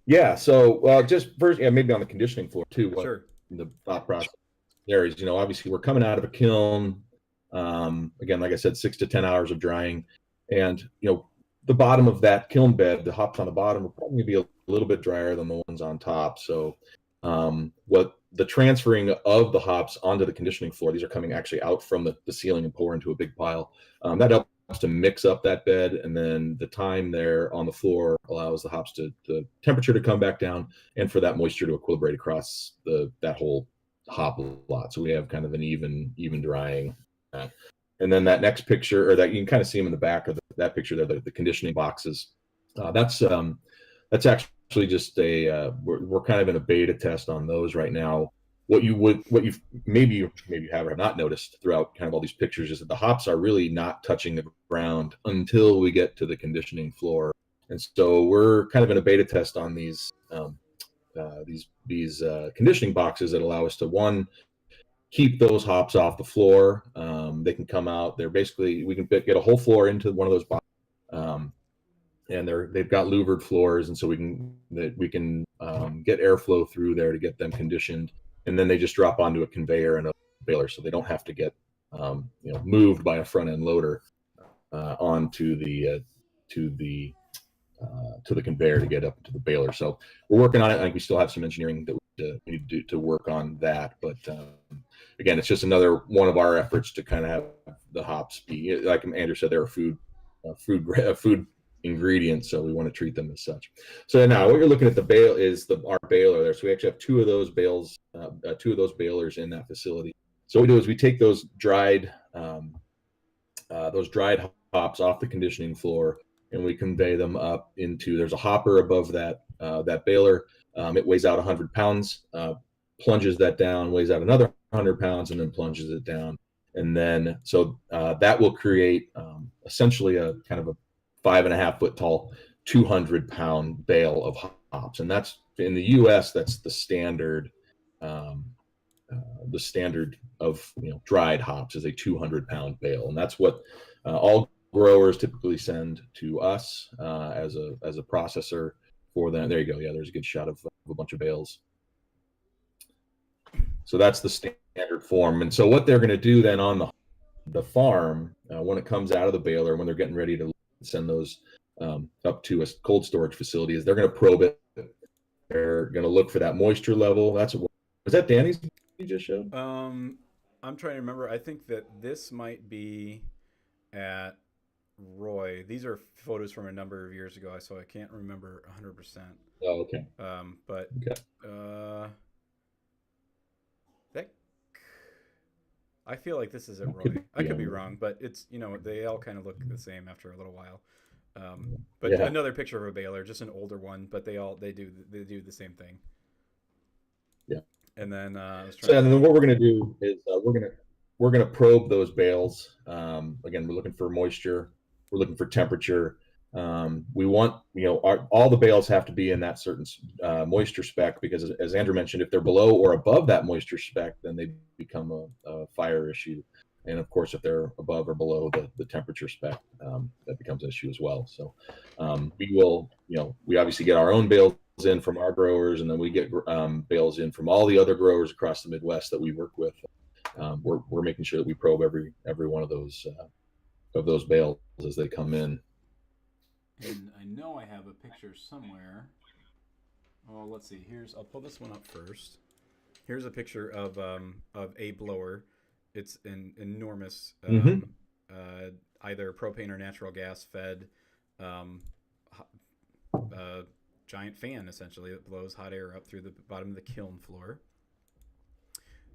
Yeah. So just first, maybe on the conditioning floor too. Sure. The thought process. areas. Obviously we're coming out of a kiln. Again, like I said, 6 to 10 hours of drying, and the bottom of that kiln bed, the hops on the bottom will probably be a little bit drier than the ones on top. So, what the transferring of the hops onto the conditioning floor, these are coming actually out from the ceiling and pour into a big pile. That helps to mix up that bed, and then the time there on the floor allows the hops the temperature to come back down, and for that moisture to equilibrate across that whole hop lot. So we have kind of an even drying. And then that next picture, or that you can kind of see them in the back of that picture there, the conditioning boxes. That's actually just we're kind of in a beta test on those right now. What you've maybe you have or have not noticed throughout kind of all these pictures is that the hops are really not touching the ground until we get to the conditioning floor. And so we're kind of in a beta test on these conditioning boxes that allow us to, one, keep those hops off the floor. They can come out. We can get a whole floor into one of those boxes, and they've got louvered floors, and so we can get airflow through there to get them conditioned, and then they just drop onto a conveyor and a baler, so they don't have to get moved by a front end loader onto the conveyor to get up to the baler. So we're working on it. I think we still have some engineering that we need to do to work on that, but again, it's just another one of our efforts to kind of have the hops be, like Andrew said, they're a food ingredient, so we want to treat them as such. So now what you're looking at, the bale, is our baler there. So we actually have two of those balers in that facility. So what we do is we take those dried hops off the conditioning floor, and we convey them up into, there's a hopper above that baler. It weighs out 100 pounds, plunges that down, weighs out another 100 pounds, and then plunges it down. And then, so that will create essentially a kind of a 5.5 foot tall, 200-pound bale of hops. And that's, in the US, that's the standard of dried hops is a 200-pound bale. And that's what all growers typically send to us as a processor for them. There you go. Yeah, there's a good shot of a bunch of bales. So that's the standard form. And so what they're going to do then on the farm, when it comes out of the baler, when they're getting ready to send those up to a cold storage facility, is they're going to probe it. They're going to look for that moisture level. Was that Danny's you just showed? I'm trying to remember. I think that this might be at Roy. These are photos from a number of years ago, so I can't remember 100%. Oh, okay. But okay. That, I feel like this is at Roy. I could be wrong, but it's, they all kind of look the same after a little while. But yeah. Another picture of a baler, just an older one, but they do the same thing. Yeah. And then and then what we're going to do is we're going to probe those bales. Again, we're looking for moisture. We're looking for temperature. We want, all the bales have to be in that certain moisture spec, because as Andrew mentioned, if they're below or above that moisture spec, then they become a fire issue. And of course, if they're above or below the temperature spec, that becomes an issue as well. So we obviously get our own bales in from our growers, and then we get bales in from all the other growers across the Midwest that we work with. We're making sure that we probe every one of those bales as they come in. And I know I have a picture somewhere. Oh, let's see. I'll pull this one up first. Here's a picture of a blower. It's an enormous, either propane or natural gas fed giant fan, essentially, that blows hot air up through the bottom of the kiln floor.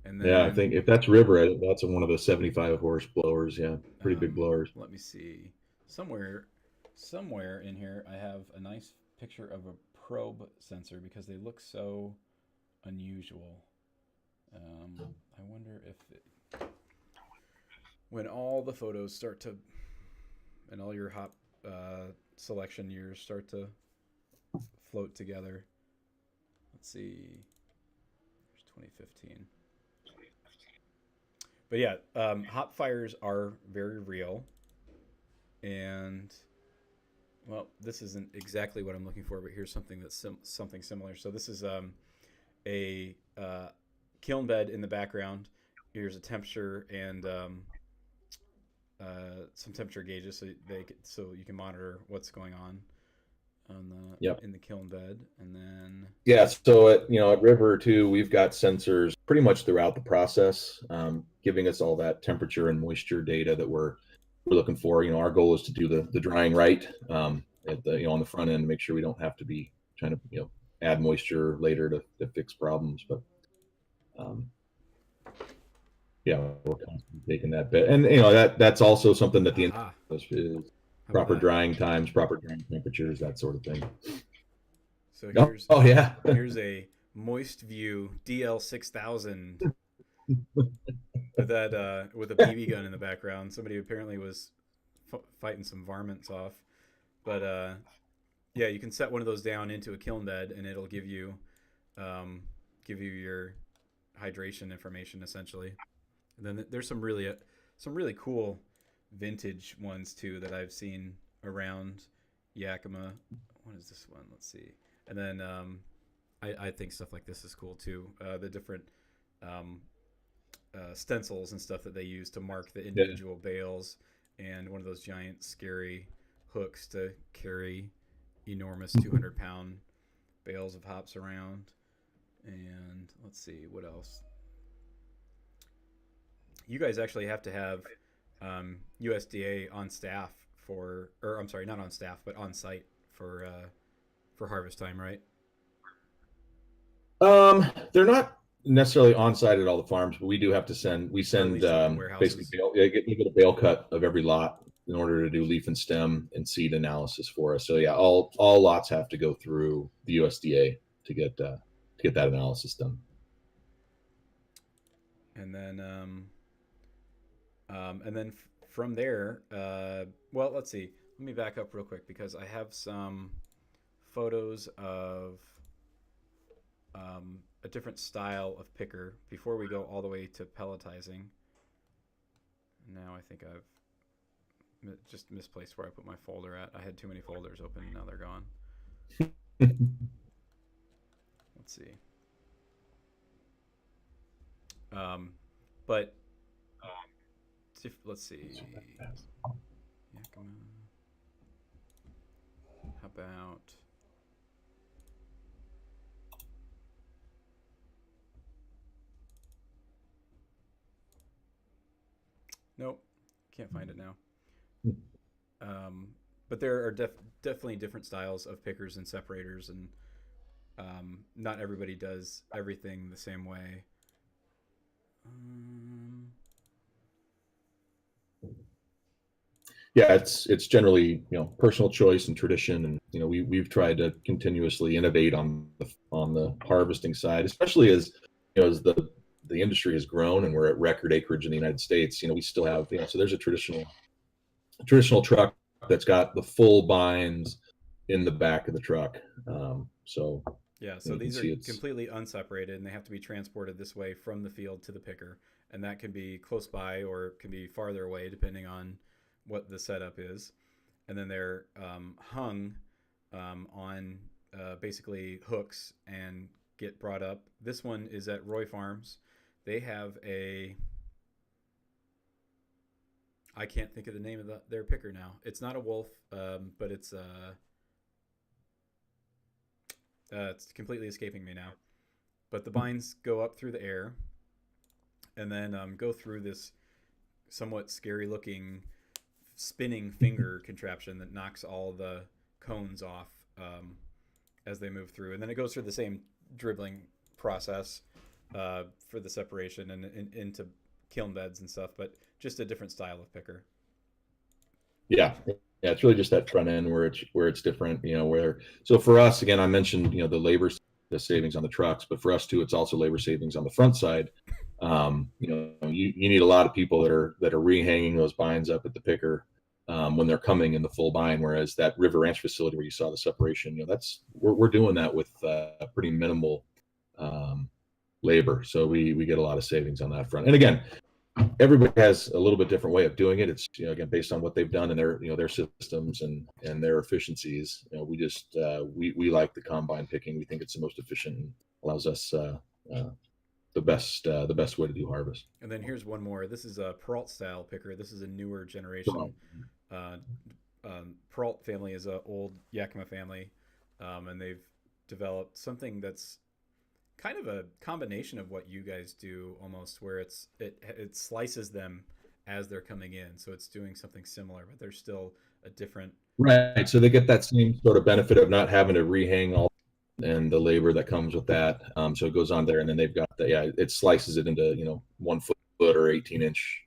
And then, I think if that's River, that's one of the 75 horse blowers. Yeah, pretty big blowers. Let me see. Somewhere in here, I have a nice picture of a probe sensor, because they look so unusual. I wonder if when all the photos start to, and all your hop selection years start to float together. Let's see. There's 2015. But yeah, hop fires are very real. And, well, this isn't exactly what I'm looking for, but here's something that's something similar. So this is a kiln bed in the background, here's a temperature and some temperature gauges so you can monitor what's going on Yep. the in the kiln bed, and then Yeah. So at River too, we've got sensors pretty much throughout the process, giving us all that temperature and moisture data that we're looking for. Our goal is to do the drying right, at the on the front end, make sure we don't have to be trying to add moisture later to fix problems. But um, yeah, we're constantly taking that bit, and that's also something that the aha, is how about proper that? drying times, proper drying temperatures, that sort of thing. So Oh, here's oh yeah. here's a Moist View DL6000 with that with a BB gun in the background. Somebody apparently was fighting some varmints off, but yeah, you can set one of those down into a kiln bed, and it'll um, give you your hydration information essentially. And then there's some really cool vintage ones too that I've seen around Yakima. What is this one? Let's see. And then I think stuff like this is cool too. The different um, stencils and stuff that they use to mark the Yeah. individual bales, and one of those giant scary hooks to carry enormous 200-pound bales of hops around. And let's see what else. You guys actually have to have USDA on staff or I'm sorry, not on staff, but on site for harvest time, right? They're not necessarily on site at all the farms, but we do have to we Or at send least at the basically warehouses. bail, yeah, you get a bale cut of every lot in order to do leaf and stem and seed analysis for us. So yeah, all lots have to go through the USDA to get that analysis done. And then from there, well, let's see. Let me back up real quick because I have some photos of a different style of picker before we go all the way to pelletizing. Now I think I've just misplaced where I put my folder at. I had too many folders open, and now they're gone. Let's see. Um, but let's see. Yakima. How about? Nope, can't find it now. Um, but there are definitely different styles of pickers and separators, and not everybody does everything the same way. Um, Yeah, it's generally personal choice and tradition, and we've tried to continuously innovate on the harvesting side, especially as as the industry has grown and we're at record acreage in the United States. We still have so there's a traditional truck that's got the full binds in the back of the truck. So yeah, so you can these see are it's completely unseparated, and they have to be transported this way from the field to the picker, and that can be close by or can be farther away depending on what the setup is. And then they're hung on basically hooks and get brought up. This one is at Roy Farms. They have a I can't think of the name of their picker now. It's not a wolf, but it's completely escaping me now. But the bines go up through the air and then go through this somewhat scary looking spinning finger contraption that knocks all the cones off as they move through. And then it goes through the same dribbling process for the separation and into kiln beds and stuff, but just a different style of picker. yeah, yeah, it's really just that front end where it's different. Where so for us again, I mentioned the savings on the trucks, but for us too, it's also labor savings on the front side. You need a lot of people that are rehanging those bines up at the picker when they're coming in the full bind. Whereas that River Ranch facility where you saw the separation, that's we're doing that with pretty minimal um, labor, so we get a lot of savings on that front. And again, everybody has a little bit different way of doing it. It's again based on what they've done and their systems and their efficiencies. We just we like the combine picking. We think it's the most efficient and allows us the best way to do harvest. And then here's one more. This is a Peralt style picker. This is a newer generation. Uh, Peralt family is a old Yakima family, and they've developed something that's kind of a combination of what you guys do, almost, where it slices them as they're coming in. So it's doing something similar, but there's still a different. Right. So they get that same sort of benefit of not having to rehang all and the labor that comes with that. So it goes on there, and then they've got it slices it into 1 foot or 18-inch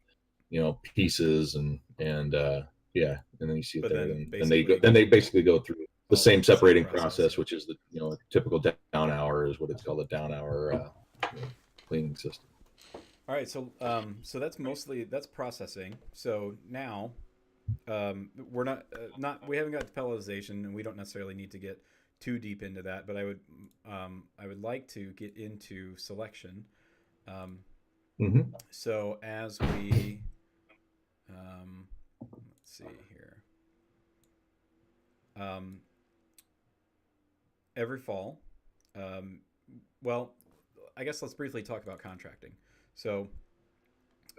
pieces, and yeah, and then you see it But there, then and they basically go through the same separating process, yeah. which is the typical down hour, is what it's called, a down hour cleaning system. All right, so that's processing. So now we're not we haven't got to pelletization, and we don't necessarily need to get too deep into that. But I would like to get into selection. So as we let's see here. Every fall, well, I guess let's briefly talk about contracting. So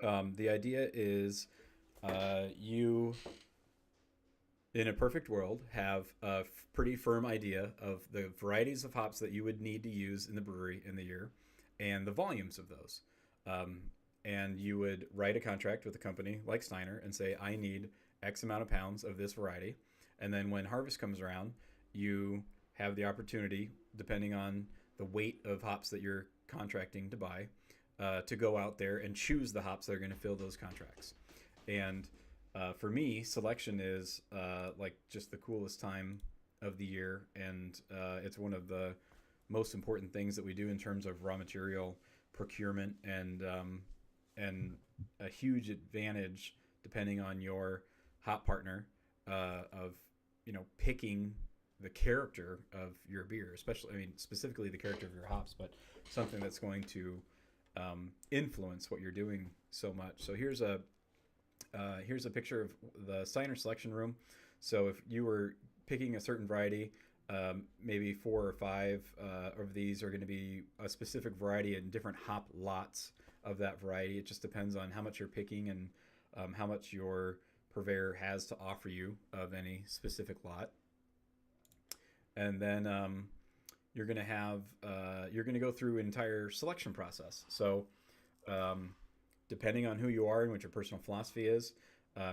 the idea is you, in a perfect world, have a pretty firm idea of the varieties of hops that you would need to use in the brewery in the year and the volumes of those. And you would write a contract with a company like Steiner and say, I need X amount of pounds of this variety. And then when harvest comes around, you have the opportunity, depending on the weight of hops that you're contracting to buy, to go out there and choose the hops that are going to fill those contracts. And for me, selection is like just the coolest time of the year, and it's one of the most important things that we do in terms of raw material procurement, and a huge advantage depending on your hop partner of picking the character of your beer, specifically the character of your hops, but something that's going to influence what you're doing so much. So here's a picture of the Steiner selection room. So if you were picking a certain variety, maybe 4 or 5 of these are going to be a specific variety and different hop lots of that variety. It just depends on how much you're picking and how much your purveyor has to offer you of any specific lot. And then you're going to go through an entire selection process. So depending on who you are and what your personal philosophy is,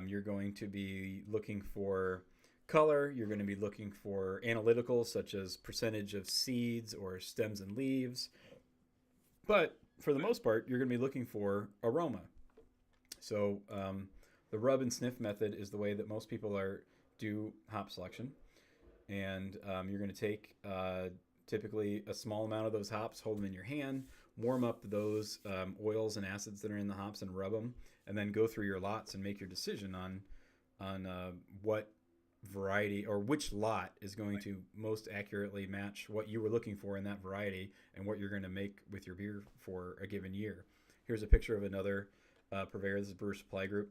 you're going to be looking for color. You're going to be looking for analyticals such as percentage of seeds or stems and leaves. But for the most part, you're going to be looking for aroma. So the rub and sniff method is the way that most people do hop selection. And you're going to take typically a small amount of those hops, hold them in your hand, warm up those oils and acids that are in the hops and rub them, and then go through your lots and make your decision on what variety or which lot is going to most accurately match what you were looking for in that variety and what you're going to make with your beer for a given year. Here's a picture of another purveyor. This is Brewer Supply Group.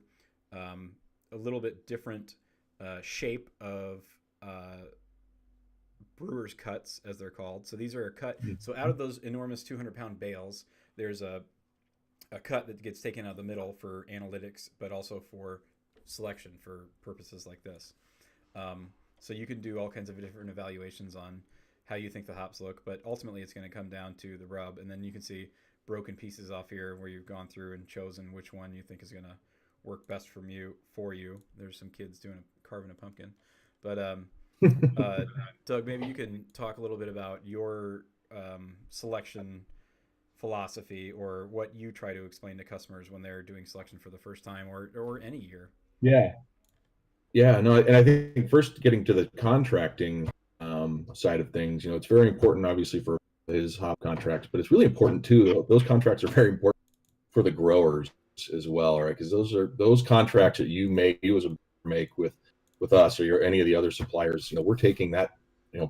A little bit different shape of brewer's cuts, as they're called. So these are a cut. So out of those enormous 200-pound bales, there's a cut that gets taken out of the middle for analytics, but also for selection for purposes like this. So you can do all kinds of different evaluations on how you think the hops look, but ultimately it's going to come down to the rub. And then you can see broken pieces off here where you've gone through and chosen which one you think is going to work best for you. There's some kids carving a pumpkin. But Doug, maybe you can talk a little bit about your selection philosophy, or what you try to explain to customers when they're doing selection for the first time, or any year. Yeah, no, and I think first, getting to the contracting side of things, it's very important, obviously, for his hop contracts, but it's really important too. Those contracts are very important for the growers as well, right? Because those contracts that you as a make with us or any of the other suppliers, we're taking that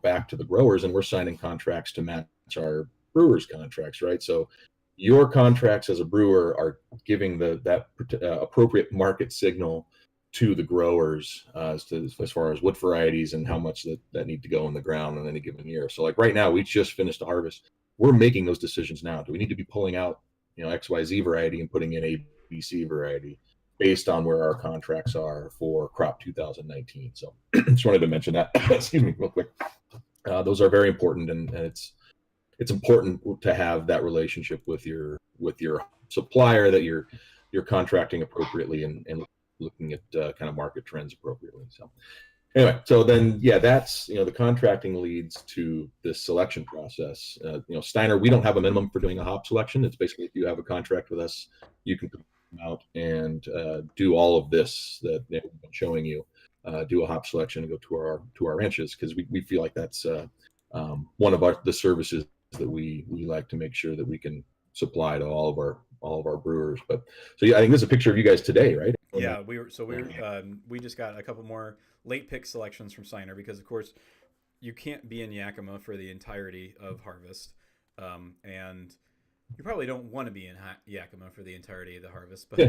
back to the growers, and we're signing contracts to match our brewers' contracts, right? So your contracts as a brewer are giving that appropriate market signal to the growers as far as what varieties and how much that need to go in the ground in any given year. So like right now, we just finished a harvest. We're making those decisions now. Do we need to be pulling out XYZ variety and putting in ABC variety based on where our contracts are for crop 2019. So just wanted to mention that. Excuse me, real quick. Those are very important, and it's important to have that relationship with your supplier, that you're contracting appropriately and looking at kind of market trends appropriately. So anyway, so then that's the contracting leads to this selection process. Steiner, we don't have a minimum for doing a hop selection. It's basically, if you have a contract with us, you can come out and do all of this that we've been showing you. Do a hop selection and go to our ranches, because we feel like that's one of the services that we like to make sure that we can supply to all of our brewers. But so I think this is a picture of you guys today, right? Yeah, we just got a couple more late pick selections from Steiner, because of course you can't be in Yakima for the entirety of harvest, and you probably don't want to be in Yakima for the entirety of the harvest. But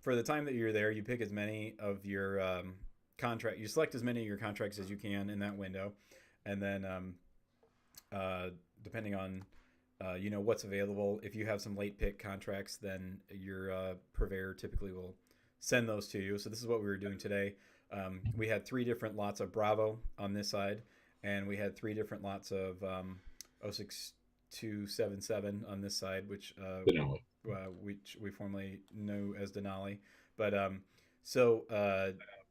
for the time that you're there, you pick as many of your you select as many of your contracts as you can in that window, and then depending on what's available, if you have some late pick contracts, then your purveyor typically will send those to you. So this is what we were doing today. We had 3 different lots of Bravo on this side, and we had 3 different lots of 06277 on this side, which we formerly knew as Denali. But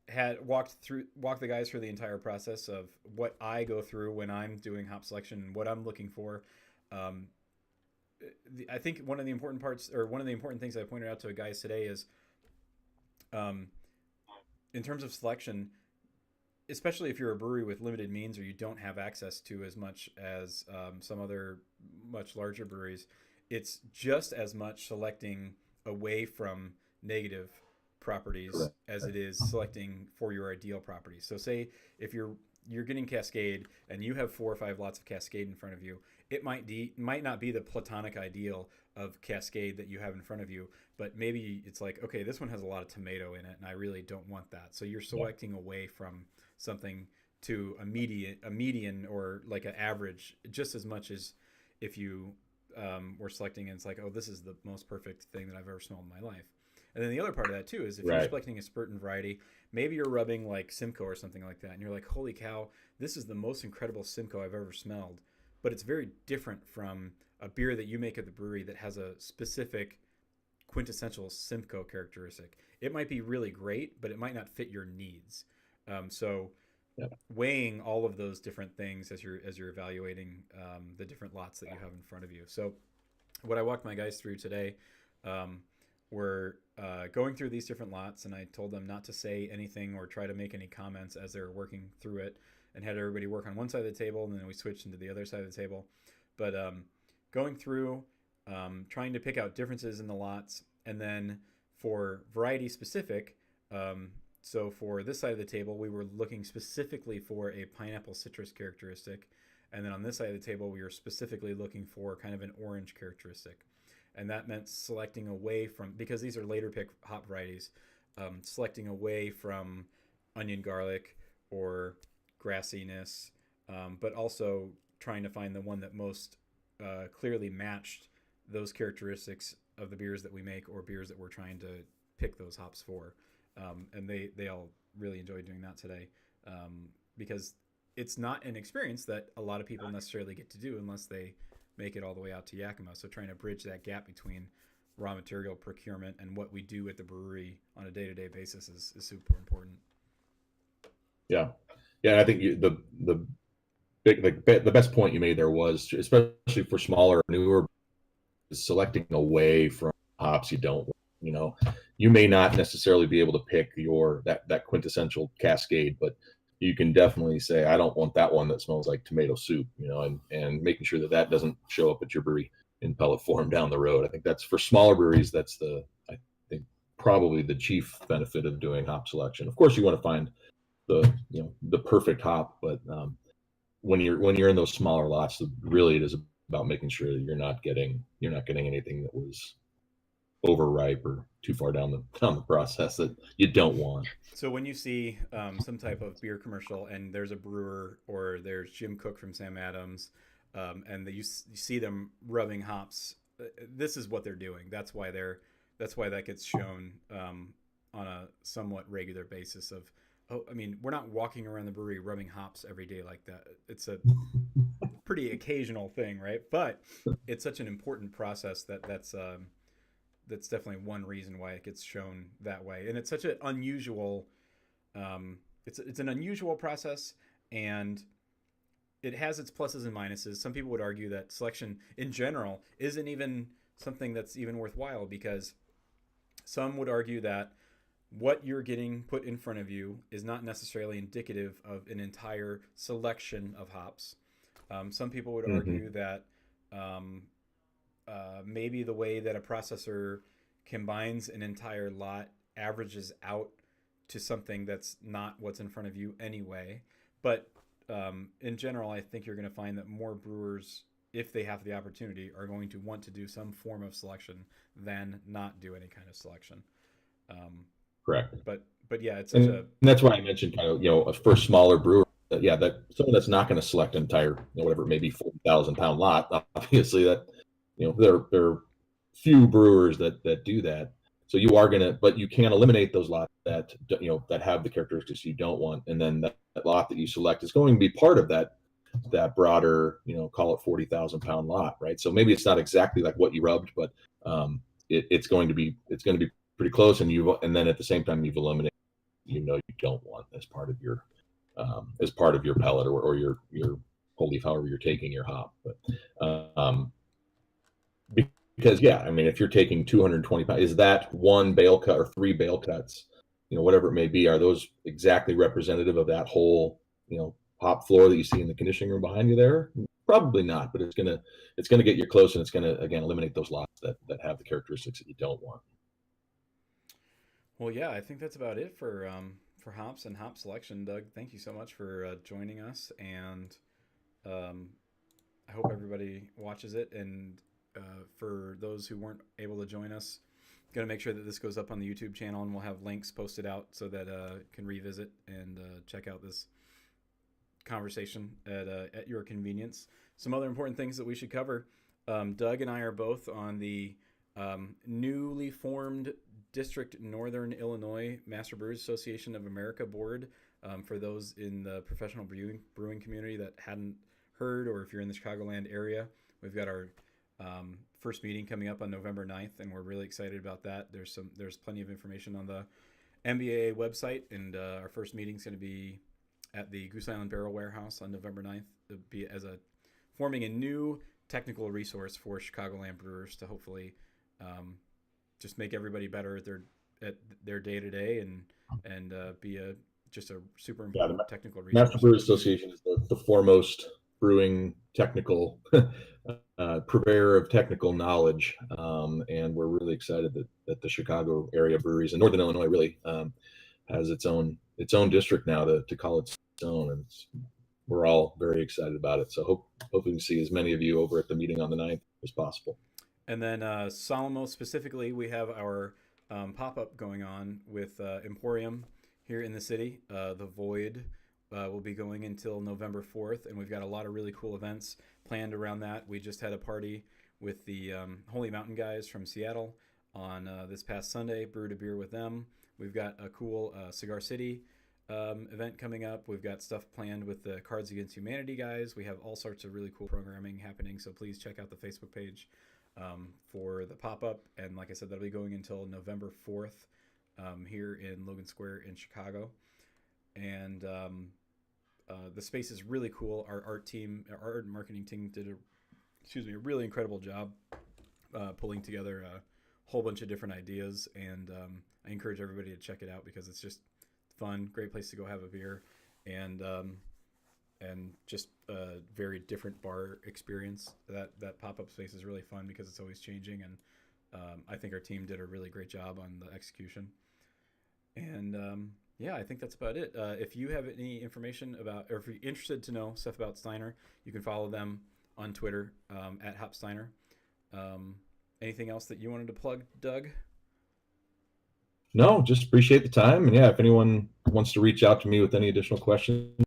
had walked the guys through the entire process of what I go through when I'm doing hop selection and what I'm looking for. I think one of the important parts, or one of the important things I pointed out to guys today is, in terms of selection, especially if you're a brewery with limited means or you don't have access to as much as some other much larger breweries, it's just as much selecting away from negative properties as it is selecting for your ideal properties. So say if you're getting Cascade and you have 4 or 5 lots of Cascade in front of you, it might not be the platonic ideal of Cascade that you have in front of you, but maybe it's like, okay, this one has a lot of tomato in it and I really don't want that. So you're selecting away from something to a median or like an average, just as much as if you were selecting and it's like, oh, this is the most perfect thing that I've ever smelled in my life. And then the other part of that too is if you're selecting a certain variety, maybe you're rubbing like Simcoe or something like that, and you're like, holy cow, this is the most incredible Simcoe I've ever smelled. But it's very different from a beer that you make at the brewery that has a specific quintessential Simcoe characteristic. It might be really great, but it might not fit your needs. Weighing all of those different things as you're evaluating the different lots that you have in front of you. So what I walked my guys through today, were going through these different lots, and I told them not to say anything or try to make any comments as they were working through it, and had everybody work on one side of the table, and then we switched into the other side of the table. But going through, trying to pick out differences in the lots, and then for variety specific, so for this side of the table, we were looking specifically for a pineapple citrus characteristic, and then on this side of the table, we were specifically looking for kind of an orange characteristic. And that meant selecting away from, because these are later pick hop varieties, selecting away from onion garlic or grassiness, but also trying to find the one that most clearly matched those characteristics of the beers that we make or beers that we're trying to pick those hops for. And they all really enjoyed doing that today, because it's not an experience that a lot of people necessarily get to do unless they make it all the way out to Yakima. So trying to bridge that gap between raw material procurement and what we do at the brewery on a day-to-day basis is super important. Yeah. I think the best point you made there was, especially for smaller, newer, selecting away from hops you don't want. You may not necessarily be able to pick that quintessential Cascade, but you can definitely say, I don't want that one that smells like tomato soup, and making sure that doesn't show up at your brewery in pellet form down the road. I think that's, for smaller breweries, that's I think probably the chief benefit of doing hop selection. Of course, you want to find the perfect hop, but when you're in those smaller lots, really it is about making sure that you're not getting anything that was overripe or too far down the process that you don't want. So when you see some type of beer commercial and there's a brewer or there's Jim Cook from Sam Adams, and you see them rubbing hops this is what they're doing. That's why that gets shown on a somewhat regular basis. Of oh, I mean, we're not walking around the brewery rubbing hops every day like that. It's a pretty occasional thing, right? But it's such an important process that's definitely one reason why it gets shown that way. And it's such an unusual it's an unusual process, and it has its pluses and minuses. Some people would argue that selection in general isn't even something that's even worthwhile, because some would argue that what you're getting put in front of you is not necessarily indicative of an entire selection of hops. Some people would argue that um, maybe the way that a processor combines an entire lot averages out to something that's not what's in front of you anyway. But in general, I think you're going to find that more brewers, if they have the opportunity, are going to want to do some form of selection than not do any kind of selection. Correct. But yeah, it's and that's why I mentioned kind of, for smaller brewer, that someone that's not going to select an entire, whatever it may be, 40,000 pound lot. Obviously, that there are few brewers that do that. So you are going to, but you can eliminate those lots that that have the characteristics you don't want, and then that lot that you select is going to be part of that broader, call it 40,000 pound lot, right? So maybe it's not exactly like what you rubbed, but it's going to be pretty close, and then at the same time you've eliminated you don't want as part of your pellet or your whole leaf, however you're taking your hop. But because I mean, if you're taking 220 pounds, is that one bale cut or 3 bale cuts, whatever it may be, are those exactly representative of that whole hop floor that you see in the conditioning room behind you there? Probably not, but it's gonna get you close, and it's gonna, again, eliminate those lots that have the characteristics that you don't want. Well, yeah, I think that's about it for hops and hop selection. Doug, thank you so much for joining us, and I hope everybody watches it. And for those who weren't able to join us, going to make sure that this goes up on the YouTube channel, and we'll have links posted out so that can revisit and check out this conversation at your convenience. Some other important things that we should cover. Doug and I are both on the newly formed District Northern Illinois Master Brewers Association of America board. For those in the professional brewing community that hadn't heard, or if you're in the Chicagoland area, we've got our first meeting coming up on November 9th, and we're really excited about that. There's plenty of information on the MBA website, and our first meeting is going to be at the Goose Island Barrel Warehouse on November 9th. It'll be forming a new technical resource for Chicagoland brewers to hopefully just make everybody better at their day to day, and be just a super important technical resource. Master Brewers Association is the foremost brewing technical purveyor of technical knowledge, and we're really excited that the Chicago area breweries and Northern Illinois really has its own district now to call its own, and we're all very excited about it. So hope we can see as many of you over at the meeting on the 9th as possible. And then Solomon specifically, we have our pop-up going on with Emporium here in the city. The Void will be going until November 4th, and we've got a lot of really cool events planned around that. We just had a party with the Holy Mountain guys from Seattle on this past Sunday, brewed a beer with them. We've got a cool Cigar City event coming up. We've got stuff planned with the Cards Against Humanity guys. We have all sorts of really cool programming happening, so please check out the Facebook page for the pop-up. And like I said, that'll be going until November 4th here in Logan Square in Chicago. And the space is really cool. Our art and marketing team did a really incredible job pulling together a whole bunch of different ideas, and I encourage everybody to check it out because it's just fun, great place to go have a beer, and just a very different bar experience. That pop-up space is really fun because it's always changing, and I think our team did a really great job on the execution. And yeah, I think that's about it. If you have any information about, or if you're interested to know stuff about Steiner, you can follow them on Twitter at Hop Steiner. Anything else that you wanted to plug, Doug? No, just appreciate the time. And yeah, if anyone wants to reach out to me with any additional questions,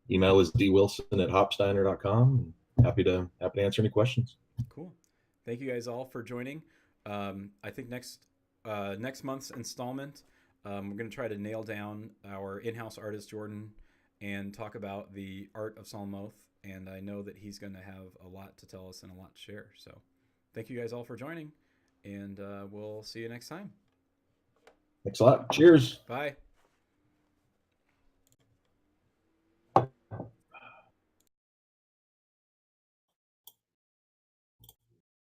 email is dwilson@hopsteiner.com. Happy to answer any questions. Cool. thank you guys all for joining. I think next month's installment, we're going to try to nail down our in-house artist Jordan and talk about the art of Salmoth. And I know that he's going to have a lot to tell us and a lot to share. So, thank you guys all for joining, and we'll see you next time. Thanks a lot. Cheers. Bye.